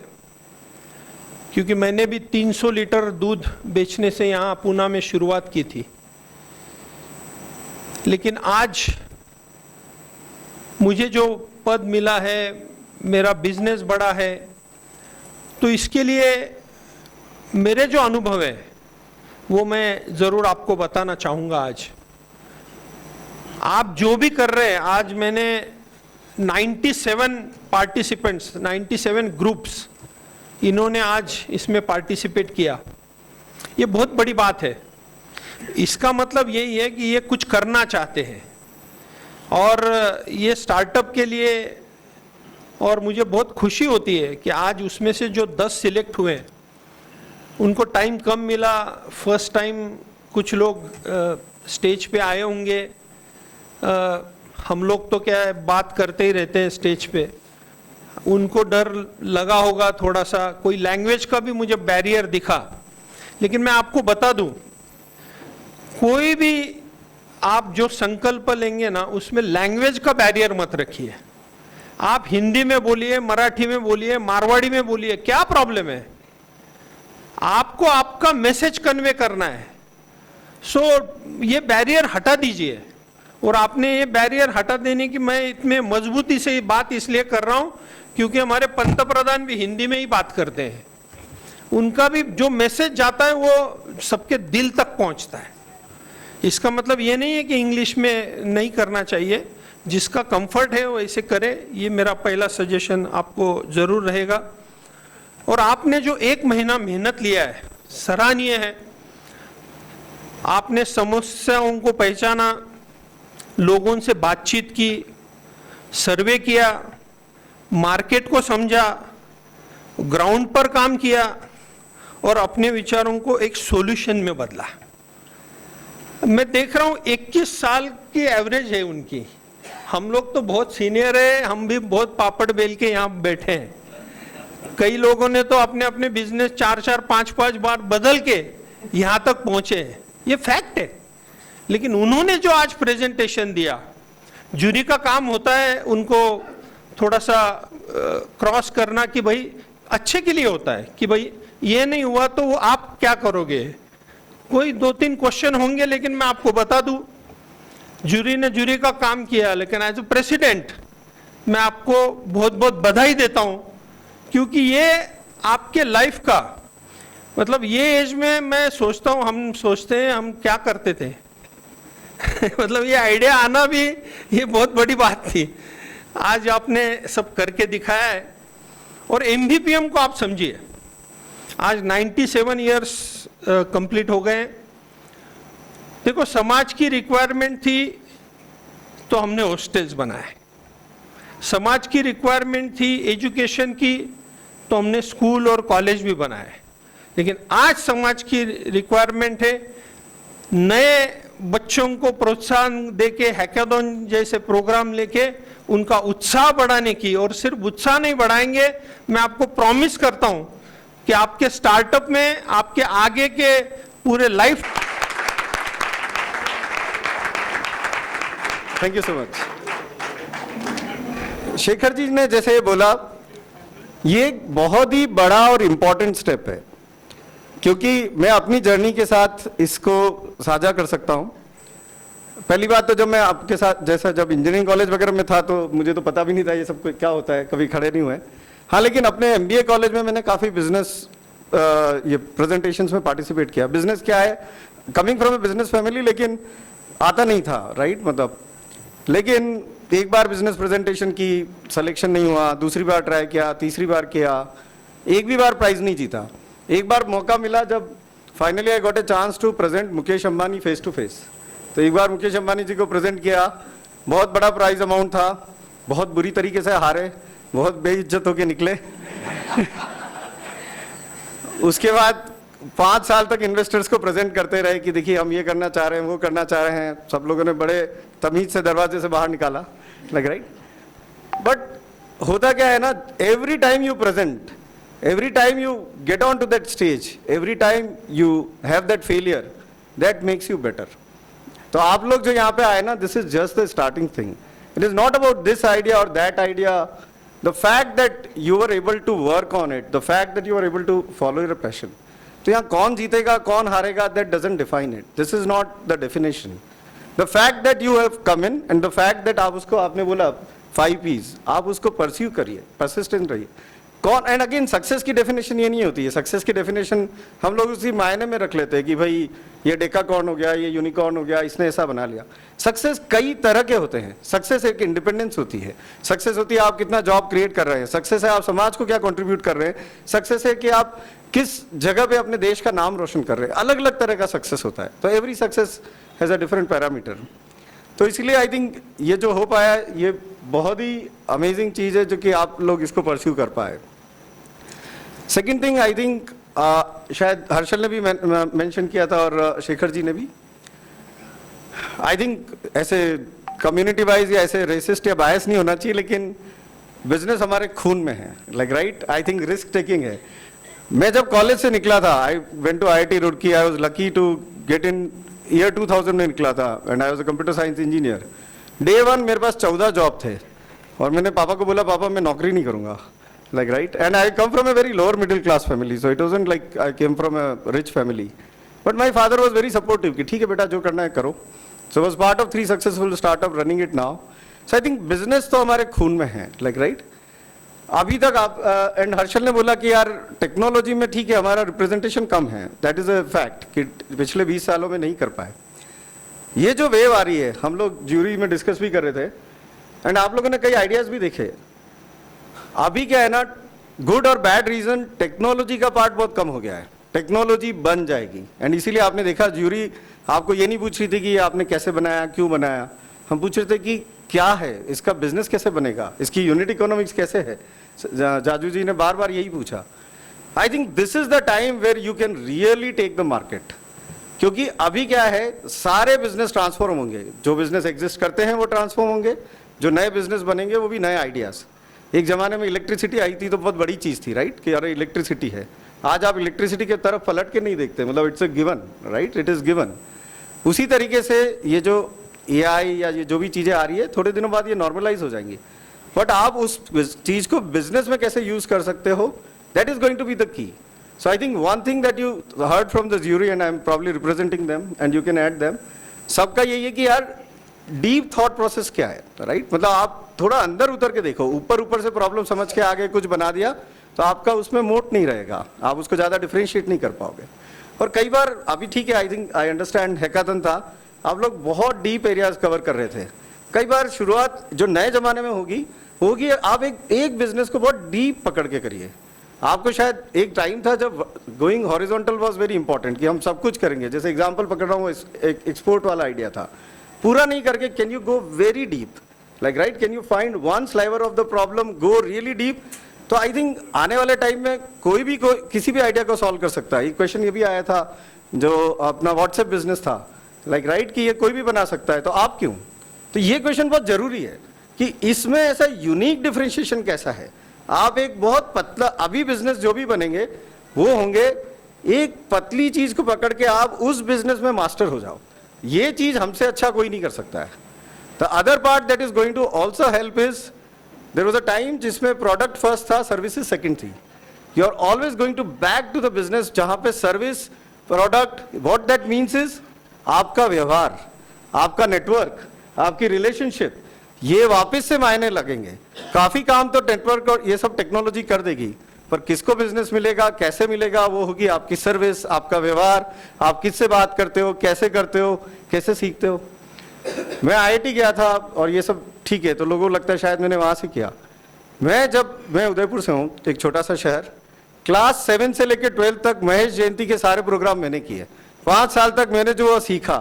क्योंकि मैंने भी 300 लीटर दूध बेचने से यहाँ पूना में शुरुआत की थी। लेकिन आज मुझे जो पद मिला है, मेरा बिजनेस बड़ा है, तो इसके लिए मेरे जो अनुभव है वो मैं ज़रूर आपको बताना चाहूँगा। आज आप जो भी कर रहे हैं, आज मैंने 97 पार्टिसिपेंट्स, 97 ग्रुप्स, इन्होंने आज इसमें पार्टिसिपेट किया। ये बहुत बड़ी बात है इसका मतलब यही है कि ये कुछ करना चाहते हैं और ये स्टार्टअप के लिए, और मुझे बहुत खुशी होती है कि आज उसमें से जो 10 सिलेक्ट हुए उनको टाइम कम मिला, फर्स्ट टाइम कुछ लोग स्टेज पे आए होंगे। हम लोग तो क्या है, बात करते ही रहते हैं स्टेज पे, उनको डर लगा होगा थोड़ा सा, कोई लैंग्वेज का भी मुझे बैरियर दिखा। लेकिन मैं आपको बता दूं, कोई भी आप जो संकल्प लेंगे ना, उसमें लैंग्वेज का बैरियर मत रखिए। आप हिंदी में बोलिए, मराठी में बोलिए, मारवाड़ी में बोलिए, क्या प्रॉब्लम है? आपको आपका मैसेज कन्वे करना है। सो ये बैरियर हटा दीजिए। और आपने ये बैरियर हटा देने की मैं इतने मजबूती से ये बात इसलिए कर रहा हूं क्योंकि हमारे पंतप्रधान भी हिंदी में ही बात करते हैं। उनका भी जो मैसेज जाता है वो सबके दिल तक पहुंचता है। इसका मतलब ये नहीं है कि इंग्लिश में नहीं करना चाहिए, जिसका कंफर्ट है वो ऐसे करे। ये मेरा पहला सजेशन आपको जरूर रहेगा। और आपने जो 1 महीना मेहनत लिया है, सराहनीय है। आपने समस्याओं को पहचाना, लोगों से बातचीत की, सर्वे किया, मार्केट को समझा, ग्राउंड पर काम किया और अपने विचारों को एक सॉल्यूशन में बदला। मैं देख रहा हूं 21 साल की एवरेज है उनकी। हम लोग तो बहुत सीनियर है, हम भी बहुत पापड़ बेल के यहाँ बैठे हैं। कई लोगों ने तो अपने अपने बिजनेस 4-4, 5-5 बार बदल के यहाँ तक पहुंचे हैं, ये फैक्ट है। लेकिन उन्होंने जो आज प्रेजेंटेशन दिया, जूरी का काम होता है उनको थोड़ा सा क्रॉस करना कि भाई अच्छे के लिए होता है, कि भाई ये नहीं हुआ तो वो आप क्या करोगे। कोई 2-3 क्वेश्चन होंगे, लेकिन मैं आपको बता दूं, जूरी ने जूरी का काम किया, लेकिन एज ए प्रेसिडेंट मैं आपको बहुत बहुत बधाई देता हूं, क्योंकि ये आपके लाइफ का मतलब, ये एज में मैं सोचता हूं, हम सोचते हैं हम क्या करते थे मतलब ये आइडिया आना भी ये बहुत बड़ी बात थी। आज आपने सब करके दिखाया है। और एमबीपीएम को आप समझिए, आज 97 इयर्स कंप्लीट हो गए। देखो, समाज की रिक्वायरमेंट थी तो हमने हॉस्टल्स बनाए, समाज की रिक्वायरमेंट थी एजुकेशन की तो हमने स्कूल और कॉलेज भी बनाए। लेकिन आज समाज की रिक्वायरमेंट है नए बच्चों को प्रोत्साहन देके, हैकाथॉन जैसे प्रोग्राम लेके उनका उत्साह बढ़ाने की। और सिर्फ उत्साह नहीं बढ़ाएंगे, मैं आपको प्रॉमिस करता हूं कि आपके स्टार्टअप में आपके आगे के पूरे life. Thank you so much. Shekhar ji ने जैसे बोला, ये एक बहुत ही बड़ा और इम्पोर्टेंट स्टेप है, क्योंकि मैं अपनी जर्नी के साथ इसको साझा कर सकता हूं। पहली बात तो जब मैं आपके साथ, जैसा जब इंजीनियरिंग कॉलेज वगैरह में था, तो मुझे तो पता भी नहीं था ये सब क्या होता है, कभी खड़े नहीं हुए। हाँ, लेकिन अपने एमबीए कॉलेज में मैंने काफ़ी बिजनेस ये प्रेजेंटेशंस में पार्टिसिपेट किया। बिजनेस क्या है, coming from A business family, लेकिन आता नहीं था, राइट, मतलब। लेकिन एक बार बिजनेस प्रेजेंटेशन की, सिलेक्शन नहीं हुआ, दूसरी बार ट्राई किया, तीसरी बार किया, एक भी बार प्राइज नहीं जीता। एक बार मौका मिला जब finally I got a chance to present Mukesh Ambani face to face. तो एक बार मुकेश अंबानी जी को प्रेजेंट किया, बहुत बड़ा प्राइज अमाउंट था, बहुत बुरी तरीके से हारे, बहुत बेइज्जत होके निकले उसके बाद 5 साल तक इन्वेस्टर्स को प्रेजेंट करते रहे कि देखिए हम ये करना चाह रहे हैं, वो करना चाह रहे हैं। सब लोगों ने बड़े तमीज से दरवाजे से बाहर निकाला, लग राइट। बट होता क्या है ना, every time you present, every time you get onto that stage, every time you have that failure, that makes you better. तो आप लोग जो यहाँ पे आए ना, this is just the starting thing. It is not about this idea or that idea. The fact that you were able to work on it, the fact that you were able to follow your passion. तो यहाँ कौन जीतेगा कौन हारेगा, that doesn't define it. This is not the definition. The fact that you have come in and the fact that आप उसको, आपने बोला 5 P's, आप उसको pursue करिए, persistent रहिए। कौन, एंड अगेन सक्सेस की डेफिनेशन ये नहीं होती है। सक्सेस की डेफिनेशन हम लोग उसी मायने में रख लेते हैं कि भाई ये डेकाकॉर्न हो गया, ये यूनिकॉर्न हो गया, इसने ऐसा बना लिया। सक्सेस कई तरह के होते हैं। सक्सेस एक इंडिपेंडेंस होती है, सक्सेस होती है आप कितना जॉब क्रिएट कर रहे हैं, सक्सेस है आप समाज को क्या कंट्रीब्यूट कर रहे हैं, सक्सेस है कि आप किस जगह पे अपने देश का नाम रोशन कर रहे हैं, अलग अलग तरह का सक्सेस होता है, तो every success has a different parameter. तो इसलिए आई थिंक ये जो हो पाया ये बहुत ही अमेजिंग चीज़ है जो कि आप लोग इसको परस्यू कर पाए। सेकेंड थिंग आई थिंक शायद हर्षल ने भी मेंशन किया था और शेखर जी ने भी, आई थिंक ऐसे कम्युनिटी वाइज या ऐसे रेसिस्ट या बायस नहीं होना चाहिए, लेकिन बिजनेस हमारे खून में है, like right. I think risk taking है। मैं जब कॉलेज से निकला था, I went to IIT Roorkee, I was lucky to get in year 2000 में निकला था and I was a computer science engineer. Day 1 मेरे पास 14 जॉब थे और मैंने पापा को बोला पापा मैं नौकरी नहीं करूंगा, like right. And I come from a very lower middle class family, so it wasn't like I came from a rich family, but my father was very supportive कि ठीक है बेटा जो करना है करो। So was part of 3 successful startup running it now. So I think business तो हमारे खून में है, लाइक राइट। अभी तक आप एंड हर्षल ने बोला कि यार टेक्नोलॉजी में ठीक है हमारा रिप्रेजेंटेशन कम है, दैट इज अ फैक्ट कि पिछले 20 सालों में नहीं कर पाए। ये जो वेव आ रही है, हम लोग ज्यूरी में डिस्कस भी कर रहे थे एंड आप लोगों ने कई आइडियाज भी देखे। अभी क्या है ना, गुड और बैड रीजन, टेक्नोलॉजी का पार्ट बहुत कम हो गया है, टेक्नोलॉजी बन जाएगी एंड इसीलिए आपने देखा ज्यूरी आपको ये नहीं पूछ रही थी कि आपने कैसे बनाया, क्यों बनाया, हम पूछ रहे थे कि क्या है इसका बिजनेस, कैसे बनेगा, इसकी यूनिट इकोनॉमिक्स कैसे है। जाजू जी ने बार बार यही पूछा। I think this is the time where you can really take the market, क्योंकि अभी क्या है सारे बिजनेस ट्रांसफॉर्म होंगे, जो बिजनेस एग्जिस्ट करते हैं वो ट्रांसफॉर्म होंगे, जो नए बिजनेस बनेंगे वो भी नए आइडियाज। एक जमाने में इलेक्ट्रिसिटी आई थी तो बहुत बड़ी चीज थी, राइट, कि अरे इलेक्ट्रिसिटी है। आज आप इलेक्ट्रिसिटी के तरफ पलट के नहीं देखते, मतलब it's a given, right, it is given. उसी तरीके से ये जो AI या ये जो भी चीजें आ रही है थोड़े दिनों बाद ये नॉर्मलाइज हो जाएंगी, बट आप उस चीज को बिजनेस में कैसे यूज कर सकते हो, that is going to be the key. So I think one thing that you heard from the jury and I am probably representing them and you can add them, सबका यही है कि यार डीप थॉट प्रोसेस क्या है, right. मतलब आप थोड़ा अंदर उतर के देखो, ऊपर ऊपर से प्रॉब्लम समझ के आगे कुछ बना दिया तो आपका उसमें मोट नहीं रहेगा, आप उसको ज्यादा डिफरेंशिएट नहीं कर पाओगे। और कई बार अभी ठीक है, I think I understand hackathon था, आप लोग बहुत डीप एरियाज कवर कर रहे थे। कई बार शुरुआत जो नए जमाने में होगी आप एक बिजनेस को बहुत डीप पकड़ के करिए। आपको शायद एक टाइम था जब going horizontal was very important, कि हम सब कुछ करेंगे। जैसे एग्जांपल पकड़ रहा हूँ, एक एक्सपोर्ट वाला आइडिया था, पूरा नहीं करके can you go very deep, like right, can you find one sliver of the problem, go really deep. तो आई थिंक आने वाले टाइम में कोई किसी भी आइडिया को सॉल्व कर सकता है। एक क्वेश्चन ये भी आया था जो अपना व्हाट्सएप बिजनेस था, लाइक राइट, कि ये कोई भी बना सकता है तो आप क्यों। तो ये क्वेश्चन बहुत जरूरी है कि इसमें ऐसा यूनिक डिफरेंशिएशन कैसा है। आप एक बहुत पतला, अभी बिजनेस जो भी बनेंगे वो होंगे एक पतली चीज को पकड़ के आप उस बिजनेस में मास्टर हो जाओ, ये चीज हमसे अच्छा कोई नहीं कर सकता है। The other part that is going to also help is, there was a time जिसमें प्रोडक्ट फर्स्ट था, सर्विसेज सेकंड थी। You are always going to back to the business जहां पे service, product, what that means is आपका व्यवहार, आपका network, आपकी relationship, ये वापस से मायने लगेंगे। काफी काम तो नेटवर्क और ये सब टेक्नोलॉजी कर देगी, पर किसको बिजनेस मिलेगा, कैसे मिलेगा, वो होगी आपकी सर्विस, आपका व्यवहार, आप किससे बात करते हो, कैसे सीखते हो। मैं IIT गया था और ये सब ठीक है, तो लोगों को लगता है शायद मैंने वहां से किया। मैं उदयपुर से हूँ, एक छोटा सा शहर, क्लास 7 से लेकर 12 तक महेश जयंती के सारे प्रोग्राम मैंने किए। 5 साल तक मैंने जो सीखा,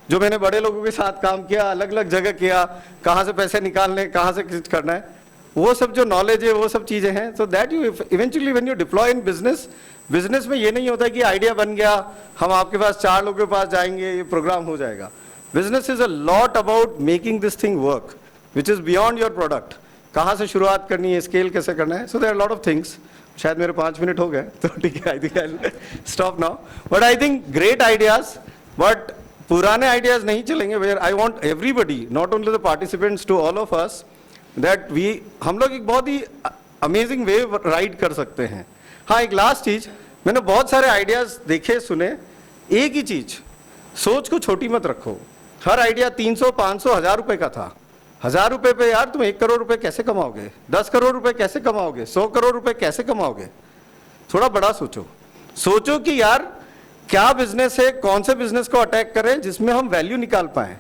जो मैंने बड़े लोगों के साथ काम किया, अलग अलग जगह किया, कहाँ से पैसे निकालने, कहाँ से कुछ करना है, वो सब जो नॉलेज है, वो सब चीजें हैं। So that you eventually when you deploy in business में ये नहीं होता कि आइडिया बन गया, हम आपके पास 4 लोगों के पास जाएंगे, ये प्रोग्राम हो जाएगा। Business is a lot about making this thing work which is beyond your product. कहाँ से शुरुआत करनी है, स्केल कैसे करना है। So there are lot of things. शायद मेरे 5 मिनट हो गए तो ठीक है, I think I will stop now. But I think great ideas, but पुराने आइडियाज नहीं चलेंगे। Where I want everybody, not only the participants, to all of us, that हम लोग एक बहुत ही अमेजिंग वेव राइड कर सकते हैं। हाँ, एक लास्ट चीज, मैंने बहुत सारे आइडियाज देखे सुने, एक ही चीज, सोच को छोटी मत रखो। हर आइडिया 300, 500, 1000 रुपए का था। 1000 रुपए पे यार तुम 1 करोड़ रुपए कैसे कमाओगे, 10 करोड़ रुपए कैसे कमाओगे, 100 करोड़ रुपए कैसे कमाओगे। थोड़ा बड़ा सोचो कि यार क्या बिजनेस है, कौन से बिजनेस को अटैक करें जिसमें हम वैल्यू निकाल पाए।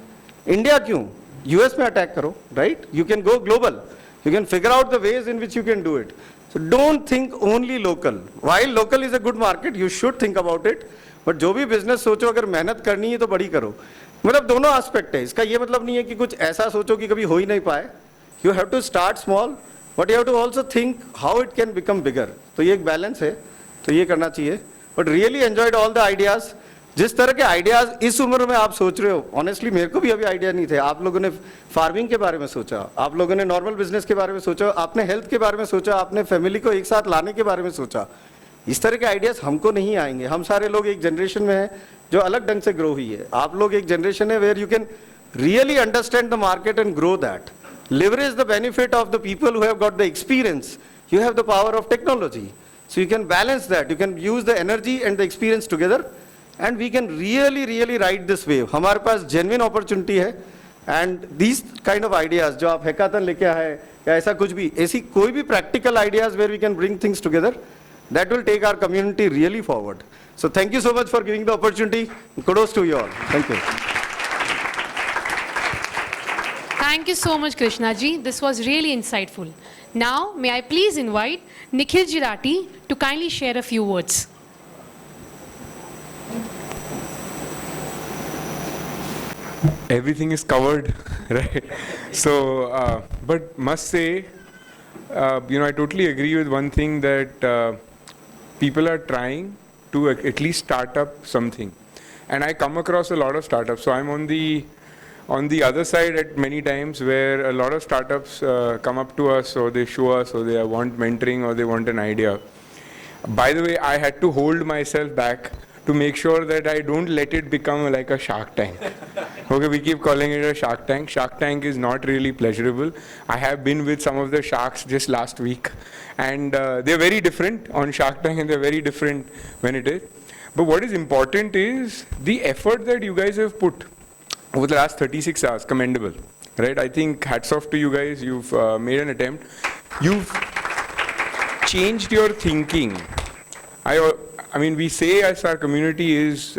इंडिया क्यों, यूएस में अटैक करो, right, you can go global, you can figure out the ways in which you can do it. So don't think only local. While local is a good market, you should think about it. But जो भी business सोचो, अगर मेहनत करनी है तो बड़ी करो. मतलब दोनों एस्पेक्ट है इसका. ये मतलब नहीं है कि कुछ ऐसा सोचो कि कभी हो ही नहीं पाए. You have to start small, but you have to also think how it can become bigger. तो ये एक बैलेंस है, तो ये करना चाहिए. But really enjoyed all the ideas. जिस तरह के आइडियाज इस उम्र में आप सोच रहे हो, ऑनेस्टली मेरे को भी अभी आइडिया नहीं थे. आप लोगों ने फार्मिंग के बारे में सोचा, आप लोगों ने नॉर्मल बिजनेस के बारे में सोचा, आपने हेल्थ के बारे में सोचा, आपने फैमिली को एक साथ लाने के बारे में सोचा. इस तरह के आइडियाज हमको नहीं आएंगे. हम सारे लोग एक जनरेशन में हैं जो अलग ढंग से ग्रो हुई है. आप लोग एक जनरेशन है where you can really understand the market and grow that. Leverage the benefit of the people who have got the experience. You have the power of technology. So you can balance that. You can use the energy and the experience together. And we can really, really ride this wave. हमारे पास genuine opportunity है. And these kind of ideas, जो आप hackathon लेके आए या ऐसा कुछ भी, ऐसी कोई भी practical ideas where we can bring things together, that will take our community really forward. So thank you so much for giving the opportunity. Kudos to you all. Thank you. Thank you so much, Krishna ji. This was really insightful. Now, may I please invite Nikhil Jirati to kindly share a few words. Everything is covered, right? So, but must say, I totally agree with one thing that people are trying to at least start up something. And I come across a lot of startups. So I'm on the other side at many times where a lot of startups come up to us, or they show us, or they want mentoring, or they want an idea. By the way, I had to hold myself back to make sure that I don't let it become like a Shark Tank. Okay, we keep calling it a Shark Tank. Shark Tank is not really pleasurable. I have been with some of the sharks just last week, and they're very different on Shark Tank, and they're very different when it is. But what is important is the effort that you guys have put over the last 36 hours, commendable, right? I think hats off to you guys. You've made an attempt. You've changed your thinking. I mean, we say as our community is,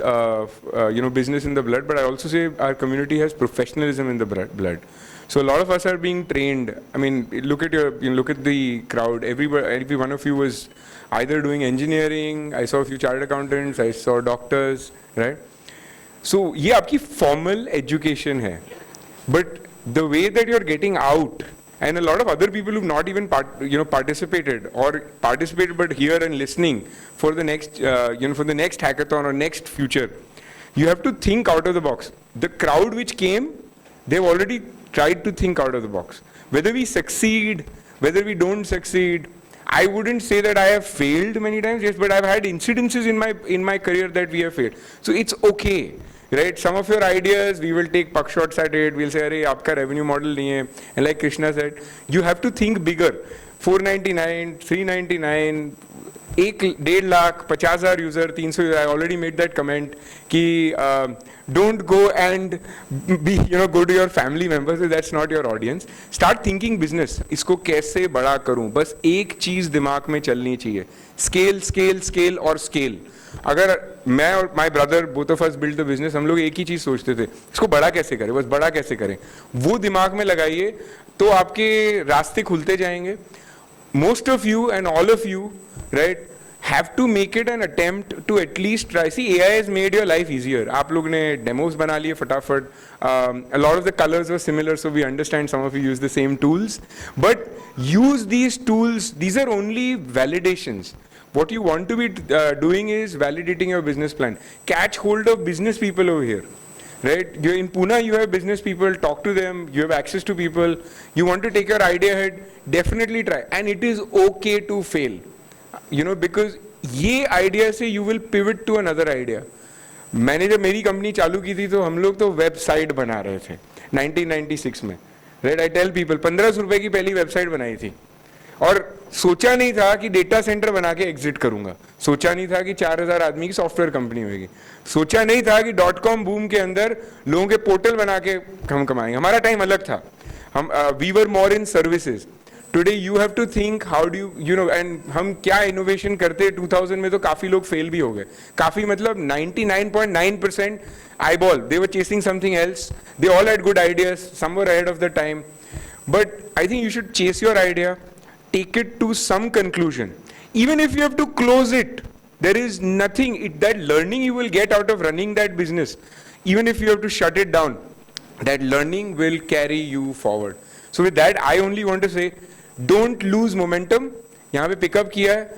business in the blood, but I also say our community has professionalism in the blood. So a lot of us are being trained. I mean, look at look at the crowd. Every one of you was either doing engineering. I saw a few chartered accountants. I saw doctors, right? So ये आपकी formal education है, but the way that you're getting out, and a lot of other people who've not even participated but here and listening for the next for the next hackathon or next future, you have to think out of the box. The crowd which came, they've already tried to think out of the box. Whether we succeed, whether we don't succeed, I wouldn't say that I have failed many times, yes, but I've had incidences in my career that we have failed. So it's okay, right? Some of your ideas, we will take puck shots at it. We'll say, "Arey, aapka revenue model nahi hai." And like Krishna said, you have to think bigger. 499, 399, 1.5 lakh, 50,000 user, 300. I already made that comment. Ki don't go and go to your family members. That's not your audience. Start thinking business. इसको कैसे बड़ा करूं? बस एक चीज दिमाग में चलनी चाहिए. Scale, scale, scale और scale. अगर मैं और my brother, both of us built the business, हम लोग एक ही चीज सोचते थे. इसको बड़ा कैसे करें? बस बड़ा कैसे करें? वो दिमाग में लगाइए, तो आपके रास्ते खुलते जाएंगे. Most of you and all of you, right, have to make it an attempt to at least try. See, AI has made your life easier. आप लोग ने demos बना लिए फटाफट. A lot of the colors were similar, so we understand some of you use the same tools. But use these tools. These are only validations. What you want to be doing is validating your business plan. Catch hold of business people over here. Right? You're in Pune, you have business people, talk to them, you have access to people. You want to take your idea ahead, definitely try. And it is okay to fail. Because ये idea से you will pivot to another idea. मैंने जब मेरी company चालू की थी तो हम लोग तो वेबसाइट बना रहे थे 1996 में. Right? I tell people 1500 रुपए की पहली वेबसाइट बनाई थी. और सोचा नहीं था कि डेटा सेंटर बना के एग्जिट करूंगा. सोचा नहीं था कि 4000 आदमी की सॉफ्टवेयर कंपनी होगी. सोचा नहीं था कि .com बूम के अंदर लोगों के पोर्टल बना के हम कमाएंगे. हमारा टाइम अलग था. हम we were more in services. Today you have to think how do you and हम क्या इनोवेशन करते 2000 में तो काफी लोग फेल भी हो गए. काफी मतलब 99.9% eyeball. They were chasing something else. They all had good ideas. Some were ahead of the time. But I think you should chase your idea. take it to some conclusion. Even if you have to close it, there is nothing, that learning you will get out of running that business, even if you have to shut it down, that learning will carry you forward. So with that, I only want to say, don't lose momentum. यहाँ पे pickup किया है.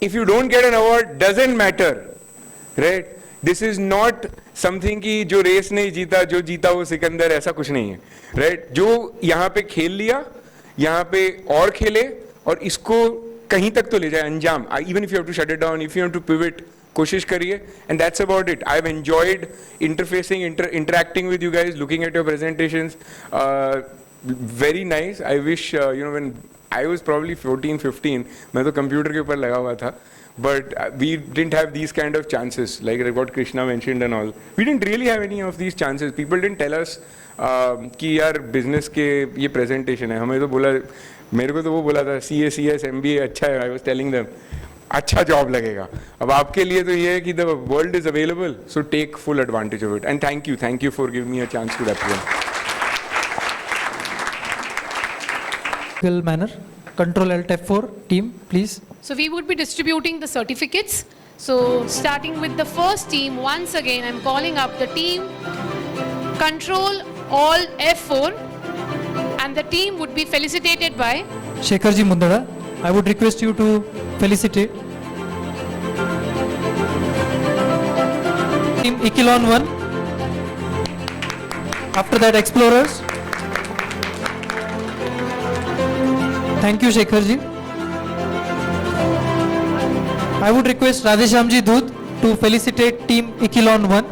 If you don't get an award, doesn't matter, right? This is not something कि जो race नहीं जीता, जो जीता वो सिकंदर, ऐसा कुछ नहीं है, right? जो यहाँ पे खेल लिया, यहाँ पे और खेले और इसको कहीं तक तो ले जाए अंजाम. Even if you have to shut it down, if you have to pivot, कोशिश करिए. And that's about it. I've enjoyed interfacing, interacting with you guys, looking at your presentations. Very nice. I wish, when I was probably 14, 15, मैं तो computer के ऊपर लगा हुआ था. But we didn't have these kind of chances, like what Krishna mentioned and all. We didn't really have any of these chances. People didn't tell us कि यार business के ये presentation है. हमें तो बोला, मेरे को तो वो बोला था CA, CS, MBA अच्छा है. I was telling them, अच्छा जॉब लगेगा. अब आपके लिए तो ये है कि the world is available, so take full advantage of it. And thank you for giving me a chance to represent. Manner. Control Alt F4 team, please. So we would be distributing the certificates. So starting with the first team, once again I'm calling up the team Control Alt F4, and the team would be felicitated by Shekharji Mundada. I would request you to felicitate. Team Ikilon 1. After that, Explorers. Thank you, Shekharji. I would request Radheshamji Dood to felicitate Team Ikilon 1.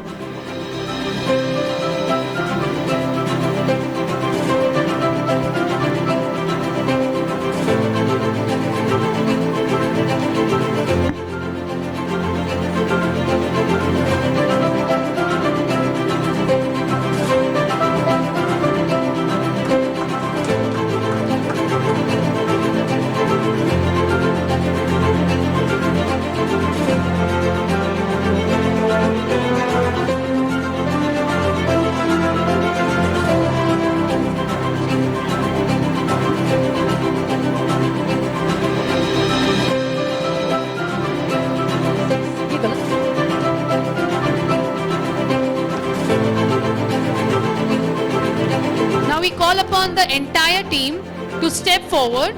Now we call upon the entire team to step forward.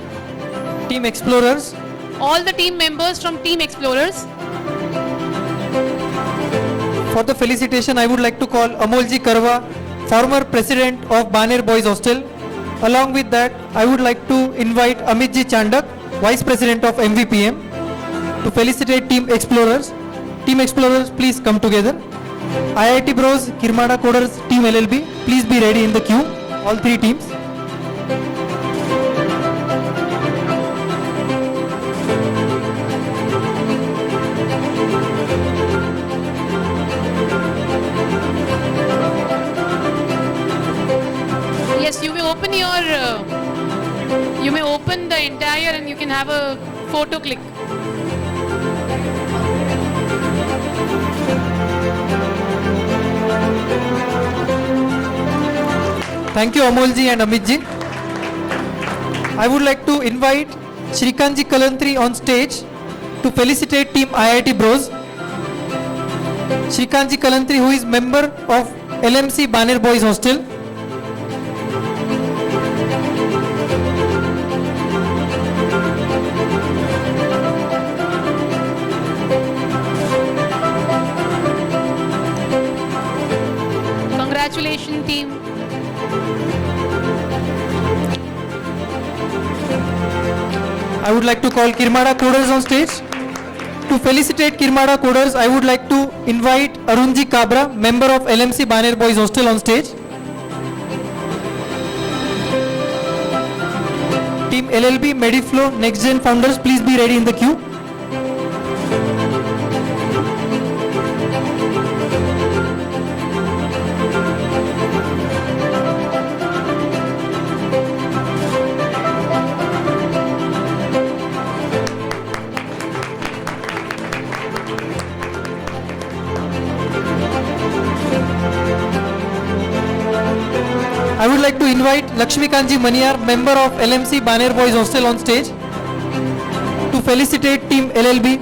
Team Explorers. All the team members from Team Explorers. For the felicitation, I would like to call Amolji Karwa, former president of Baner Boys Hostel. Along with that, I would like to invite Amitji Chandak, vice president of MVPM, to felicitate Team Explorers. Team Explorers, please come together. IIT Bros, Kirmada Coders, Team LLB, please be ready in the queue. All three teams. Yes, you may open you may open the entire and you can have a photo click. Thank you, Amolji and Amitji. I would like to invite Shrikantji Kalantri on stage to felicitate Team IIT Bros. Shrikantji Kalantri, who is member of LMC Baner Boys Hostel. Congratulations, team. I would like to call Kirmada Coders on stage. To felicitate Kirmada Coders, I would like to invite Arunji Kabra, member of LMC Baner Boys Hostel, on stage. Team LLB Mediflow Next Gen founders, please be ready in the queue. I would like to invite Lakshmi Kanji Maniyar, member of LMC Baner Boys Hostel, on stage. to felicitate Team LLB.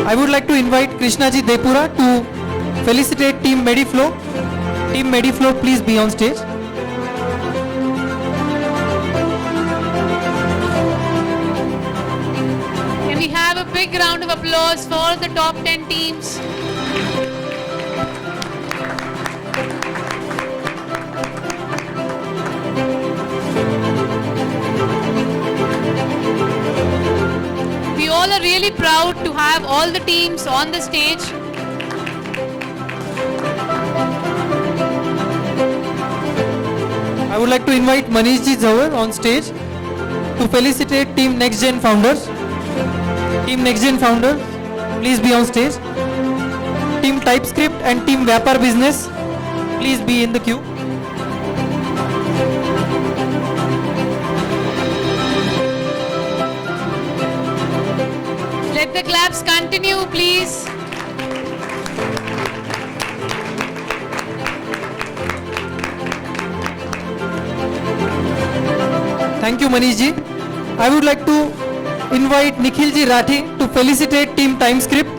I would like to invite Krishnaji Depura to felicitate Team Mediflow. Team Mediflow, please be on stage. Can we have a big round of applause for the top 10 teams? We all are really proud to have all the teams on the stage. I would like to invite Manishji Zawar on stage to felicitate Team Next Gen Founders. Team Next Gen Founders, please be on stage. Team TypeScript and Team Vyapar Business, please be in the queue. Let the claps continue, please. Thank you, Manishji. I would like to invite Nikhilji Rathi to felicitate Team TimeScript.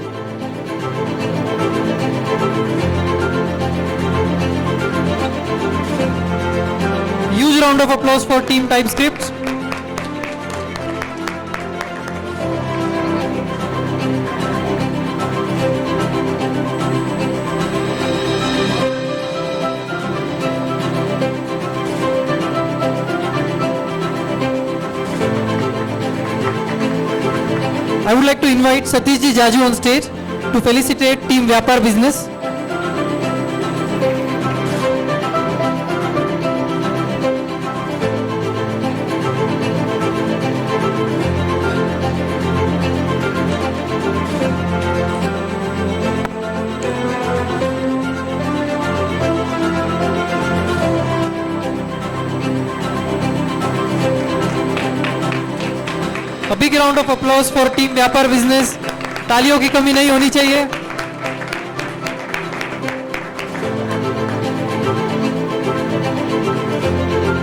Huge round of applause for Team TimeScript. I would like to invite Satishji Jaju on stage to felicitate Team Vyapar Business. A big round of applause for Team Vyapar Business. तालियों की कमी नहीं होनी चाहिए.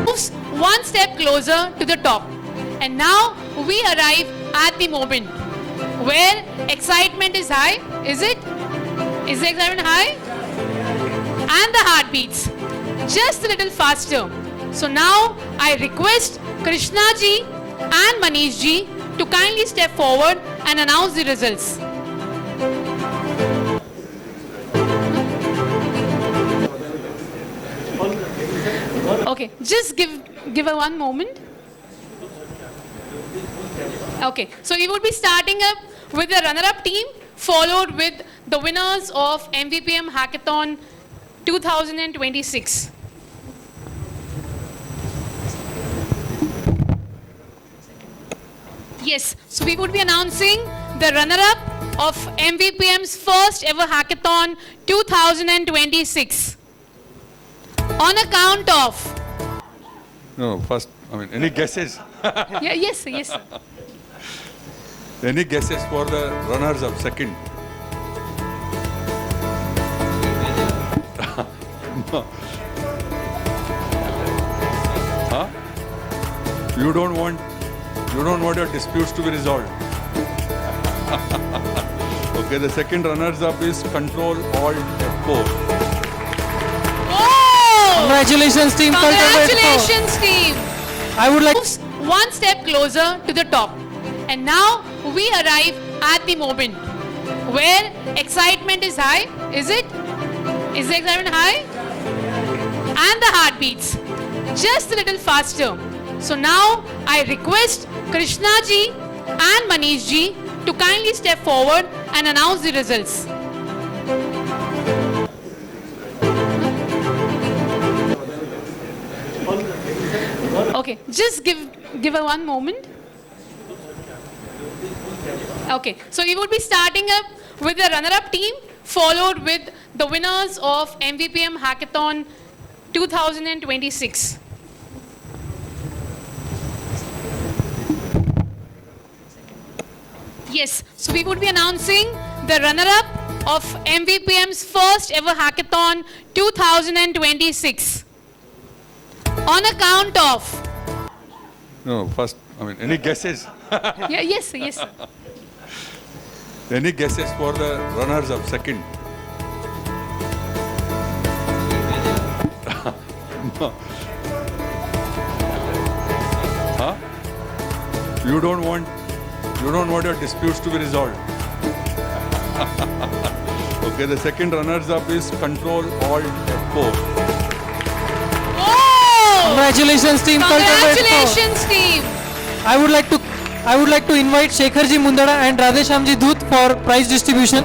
Moves one step closer to the top. And now we arrive at the moment where excitement is high. Is it? Is the excitement high? And the heart beats just a little faster. So now I request Krishna ji and Manish ji to kindly step forward and announce the results. Okay, just give her one moment. Okay, so we would be starting up with the runner-up team, followed with the winners of MVPM Hackathon 2026. Yes, so we would be announcing the runner-up of MVPM's first ever Hackathon 2026. On account of... No, first, any guesses? Yeah, yes, sir, yes, sir. Any guesses for the runners up second? No. Huh? You don't want your disputes to be resolved. Okay, the second runners up is Control Alt F4. Oh! Congratulations, Team Control Alt F4. Congratulations, team. I would like Moves one step closer to the top. And now we arrive at the moment where excitement is high. Is it? Is the excitement high? And the heart beats just a little faster. So now I request Krishna ji and Manish ji to kindly step forward and announce the results. Okay, just give her one moment. Okay, so we would be starting up with the runner-up team, followed with the winners of MVPM Hackathon 2026. Yes, so we would be announcing the runner-up of MVPM's first ever Hackathon 2026. On account of... No, first, I mean, any guesses? Yeah, yes, sir, yes, sir. Any guesses for the runners up second? No. Huh? You don't want your disputes to be resolved. Okay, the second runners up is Control Alt F4. Oh! Congratulations, team. Congratulations, team. I would like to invite Shekharji Mundada and Radheshamji Dhoot for prize distribution.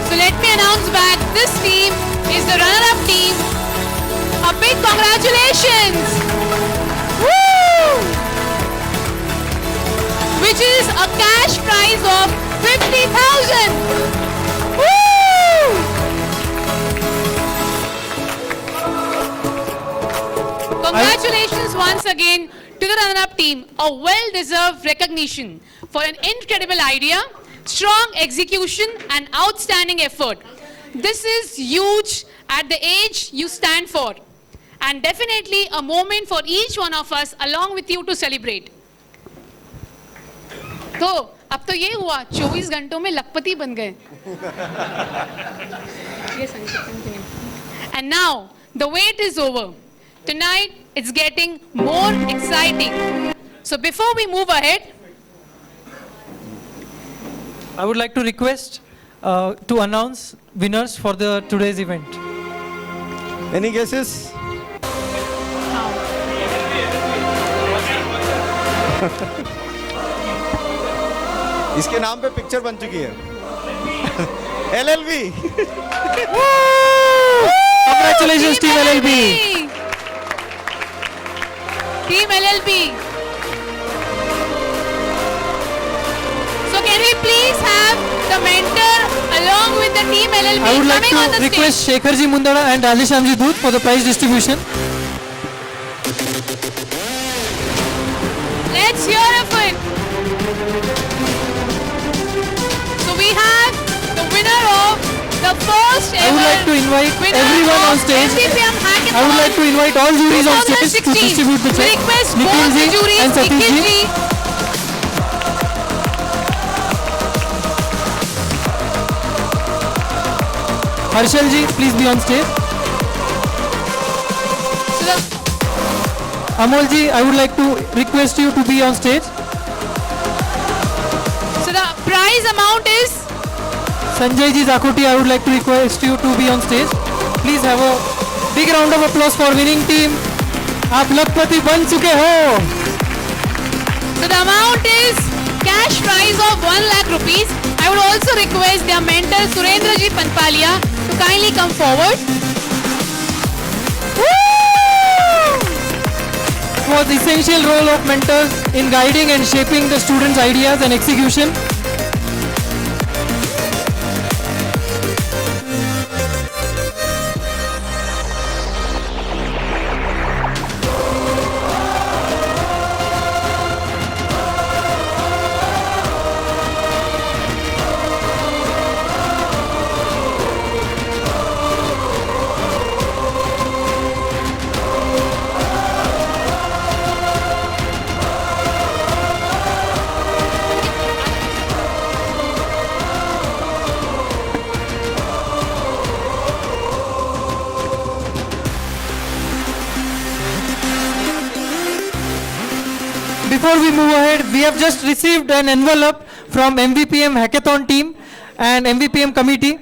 So let me announce back, this team is the runner-up team. A big congratulations! Woo! Which is a cash prize of 50,000. Woo! Congratulations once again to the runner-up team. A well-deserved recognition for an incredible idea, strong execution and outstanding effort. This is huge at the age you stand for. And definitely a moment for each one of us along with you to celebrate. तो अब तो ये हुआ 24 घंटों में लखपति बन गए. And now the wait is over. Tonight it's getting more exciting. So before we move ahead, I would like to request to announce winners for the today's event. Any guesses? इसके नाम पे पिक्चर बन चुकी है. LLB. Congratulations, Team LLB. Team LLB. So can we please have the mentor along with the Team LLB I would like coming on to the request stage? Shekharji Mundada and Radheshamji Dhoot for the prize distribution. Let's hear of it. So we have the winner of the first ever I would like to invite winner everyone of on stage. MVPM Hackathon I would like to invite all juries on stage to 2016. distribute the We check. request Nikhil both the ji juries, and Satish Nikhil ji. ji. Harshal ji, please be on stage. So the, Amol ji, I would like to request you to be on stage. so the prize amount is Sanjay ji Zakoti, I would like to request you to be on stage. Please have a big round of applause for winning team. आप लखपति बन चुके हो. So the amount is cash prize of 1 lakh rupees. I would also request their mentor Surendra ji Panpalia to kindly come forward. It was the essential role of mentors in guiding and shaping the students' ideas and execution. Before we move ahead, we have just received an envelope from MVPM Hackathon team and MVPM committee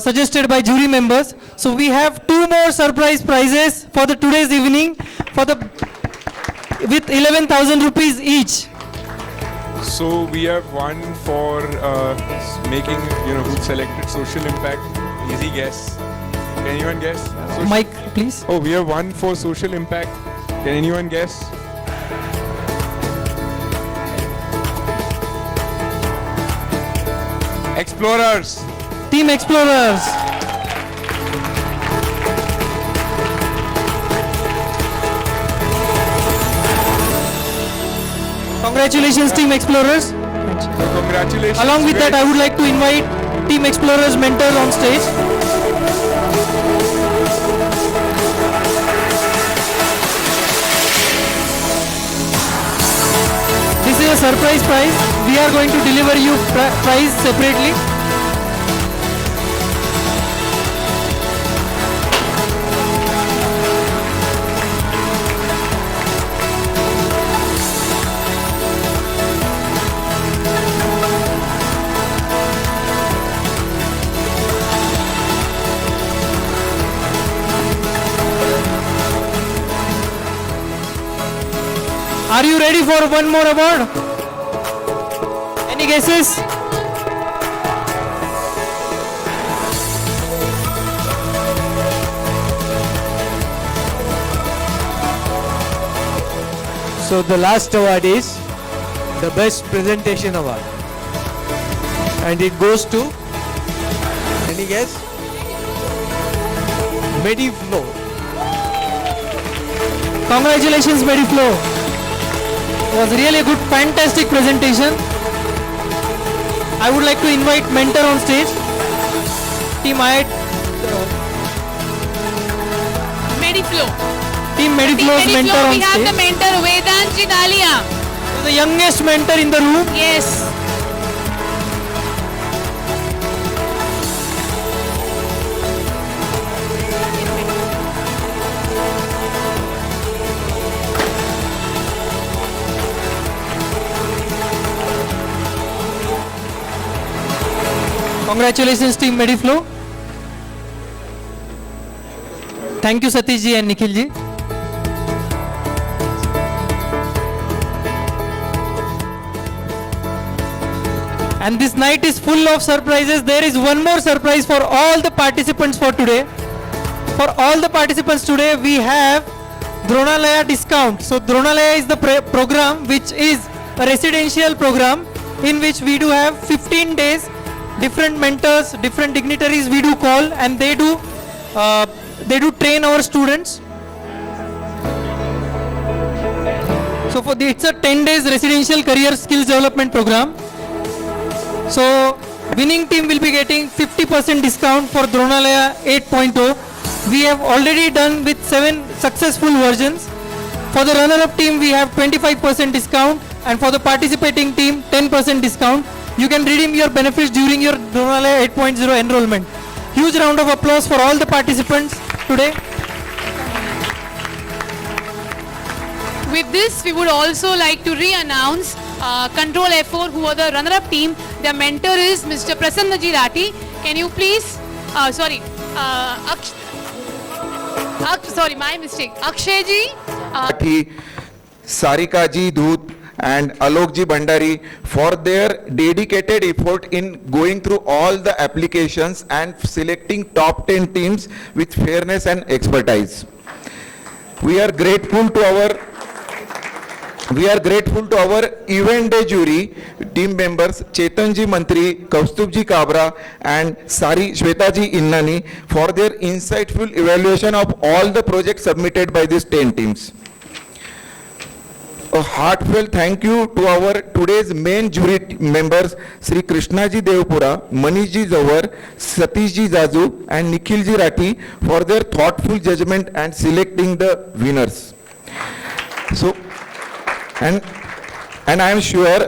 suggested by jury members. So we have 2 more surprise prizes for the today's evening for the with 11,000 rupees each. So we have one for making, who selected social impact. Easy guess. Can anyone guess? Mike, please. Oh, we have one for social impact. Can anyone guess? Explorers. Team Explorers. Congratulations, Team Explorers. So congratulations. Along with that, I would like to invite Team Explorers mentors on stage. This is a surprise prize. We are going to deliver you prize separately. Are you ready for one more award? Any guesses? So the last award is the Best Presentation Award. And it goes to, any guess? Mediflow. Congratulations, Mediflow. It was really a good, fantastic presentation. I would like to invite mentor on stage. Team Mediflow. Team Mediflow's Mediflow, mentor on we have the stage. mentor Vedant Jinalia. The youngest mentor in the room. Yes. Congratulations, Team Mediflow. Thank you, Satish ji and Nikhil ji. And this night is full of surprises. There is one more surprise for all the participants for today. For all the participants today, we have Dronalaya discount. So Dronalaya is the program which is a residential program in which we do have 15 days, different mentors, different dignitaries we do call, and they do train our students. So it's a 10 days residential career skills development program. So winning team will be getting 50% discount for Dronalaya 8.0. We have already done with 7 successful versions. For the runner-up team, we have 25% discount, and for the participating team, 10% discount. You can redeem your benefits during your Dronalaya 8.0 enrollment. Huge round of applause for all the participants today. With this, we would also like to re-announce Control F4, who are the runner-up team. Their mentor is Mr. Prasanna Ji Rati. Can you please, my mistake. Akshay Ji. Sarika Ji Dhoot and Alok Ji Bhandari for their dedicated effort in going through all the applications and selecting top 10 teams with fairness and expertise. We are grateful to our event day jury team members Chetan Ji Mantri, Kaustubh Ji Kabra and Shweta Ji Innani for their insightful evaluation of all the projects submitted by these 10 teams. A heartfelt thank you to our today's main jury members Sri Krishna Ji Devpura, Manish Ji Zawar, Satish Ji Zazu and Nikhil Ji Rati for their thoughtful judgment and selecting the winners. So, and I am sure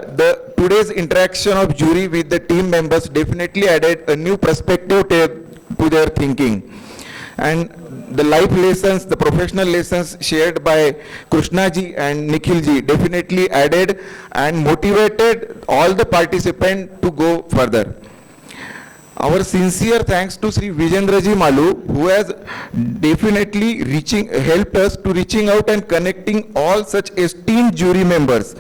today's interaction of jury with the team members definitely added a new perspective to their thinking. And the life lessons, the professional lessons shared by Krishna Ji and Nikhil Ji definitely added and motivated all the participants to go further. Our sincere thanks to Sri Vijendra Ji Malu, who has definitely helped us to reaching out and connecting all such esteemed jury members.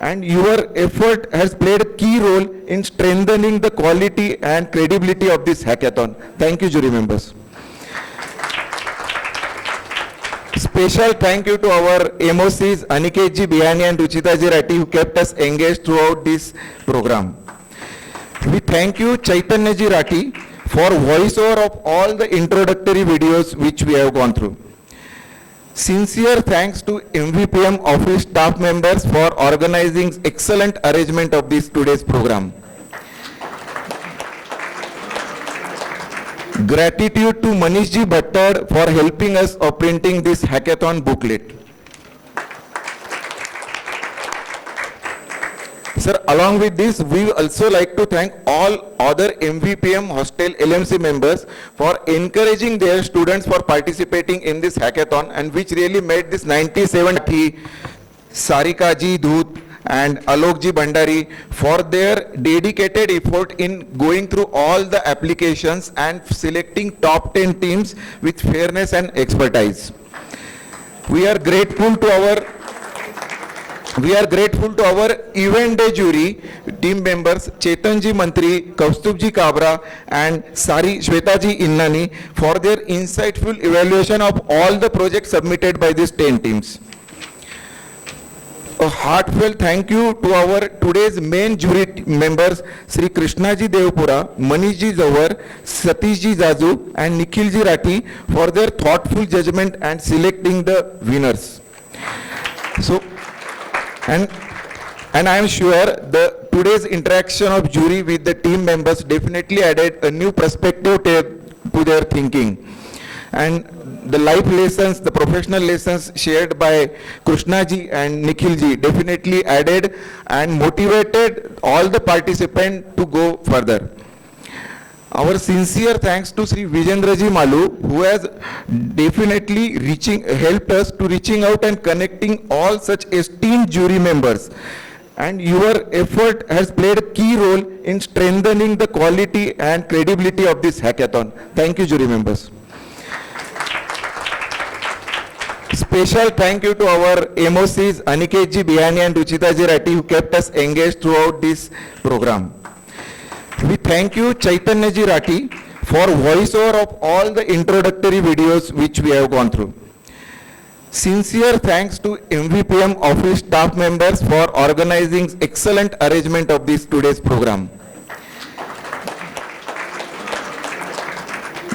and your effort has played a key role in strengthening the quality and credibility of this hackathon. Thank you, jury members. Special thank you to our MOCs Aniket ji Bihani and Ruchita ji Rati who kept us engaged throughout this program. We thank you Chaitanya ji Rati for voiceover of all the introductory videos which we have gone through. Sincere thanks to MVPM office staff members for organizing excellent arrangement of this today's program. Gratitude to Manish ji Bhattar for helping us of printing this hackathon booklet. Sir, along with this, we also like to thank all other MVPM hostel LMC members for encouraging their students for participating in this hackathon, and which really made this 97 Sarika ji Dhoot and Alok ji Bhandari for their dedicated effort in going through all the applications and selecting top 10 teams with fairness and expertise. We are grateful to our event day jury team members Chetan ji Mantri, Kaustubh ji Kabra and Sari Shweta ji Innani for their insightful evaluation of all the projects submitted by these 10 teams. A heartfelt thank you to our today's main jury members Sri Krishna ji Devpura, Manish ji Zawar, Satish ji Zazu and Nikhil ji Rati for their thoughtful judgment and selecting the winners. So, and I am sure the today's interaction of jury with the team members definitely added a new perspective to their thinking. And the life lessons, the professional lessons shared by Krishna ji and Nikhil ji definitely added and motivated all the participants to go further. Our sincere thanks to Sri Vijendra ji Malu, who has definitely helped us to reaching out and connecting all such esteemed jury members. And your effort has played a key role in strengthening the quality and credibility of this hackathon. Thank you, jury members. Special thank you to our MOCs Aniket ji Bihani and Ruchita ji Rati who kept us engaged throughout this program. We thank you Chaitanya ji Rati for voiceover of all the introductory videos which we have gone through. Sincere thanks to MVPM office staff members for organizing excellent arrangement of this today's program.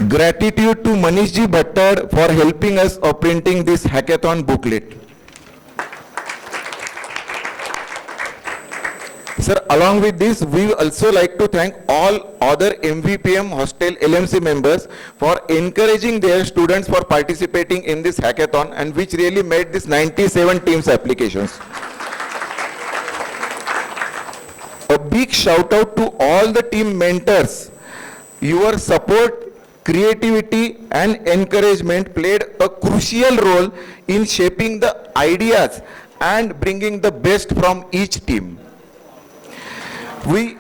Gratitude to Manish ji Bhattar for helping us of printing this hackathon booklet. Sir, along with this, we also like to thank all other MVPM hostel LMC members for encouraging their students for participating in this hackathon, and which really made this 97 teams applications. A big shout out to all the team mentors. Your support, creativity and encouragement played a crucial role in shaping the ideas and bringing the best from each team. We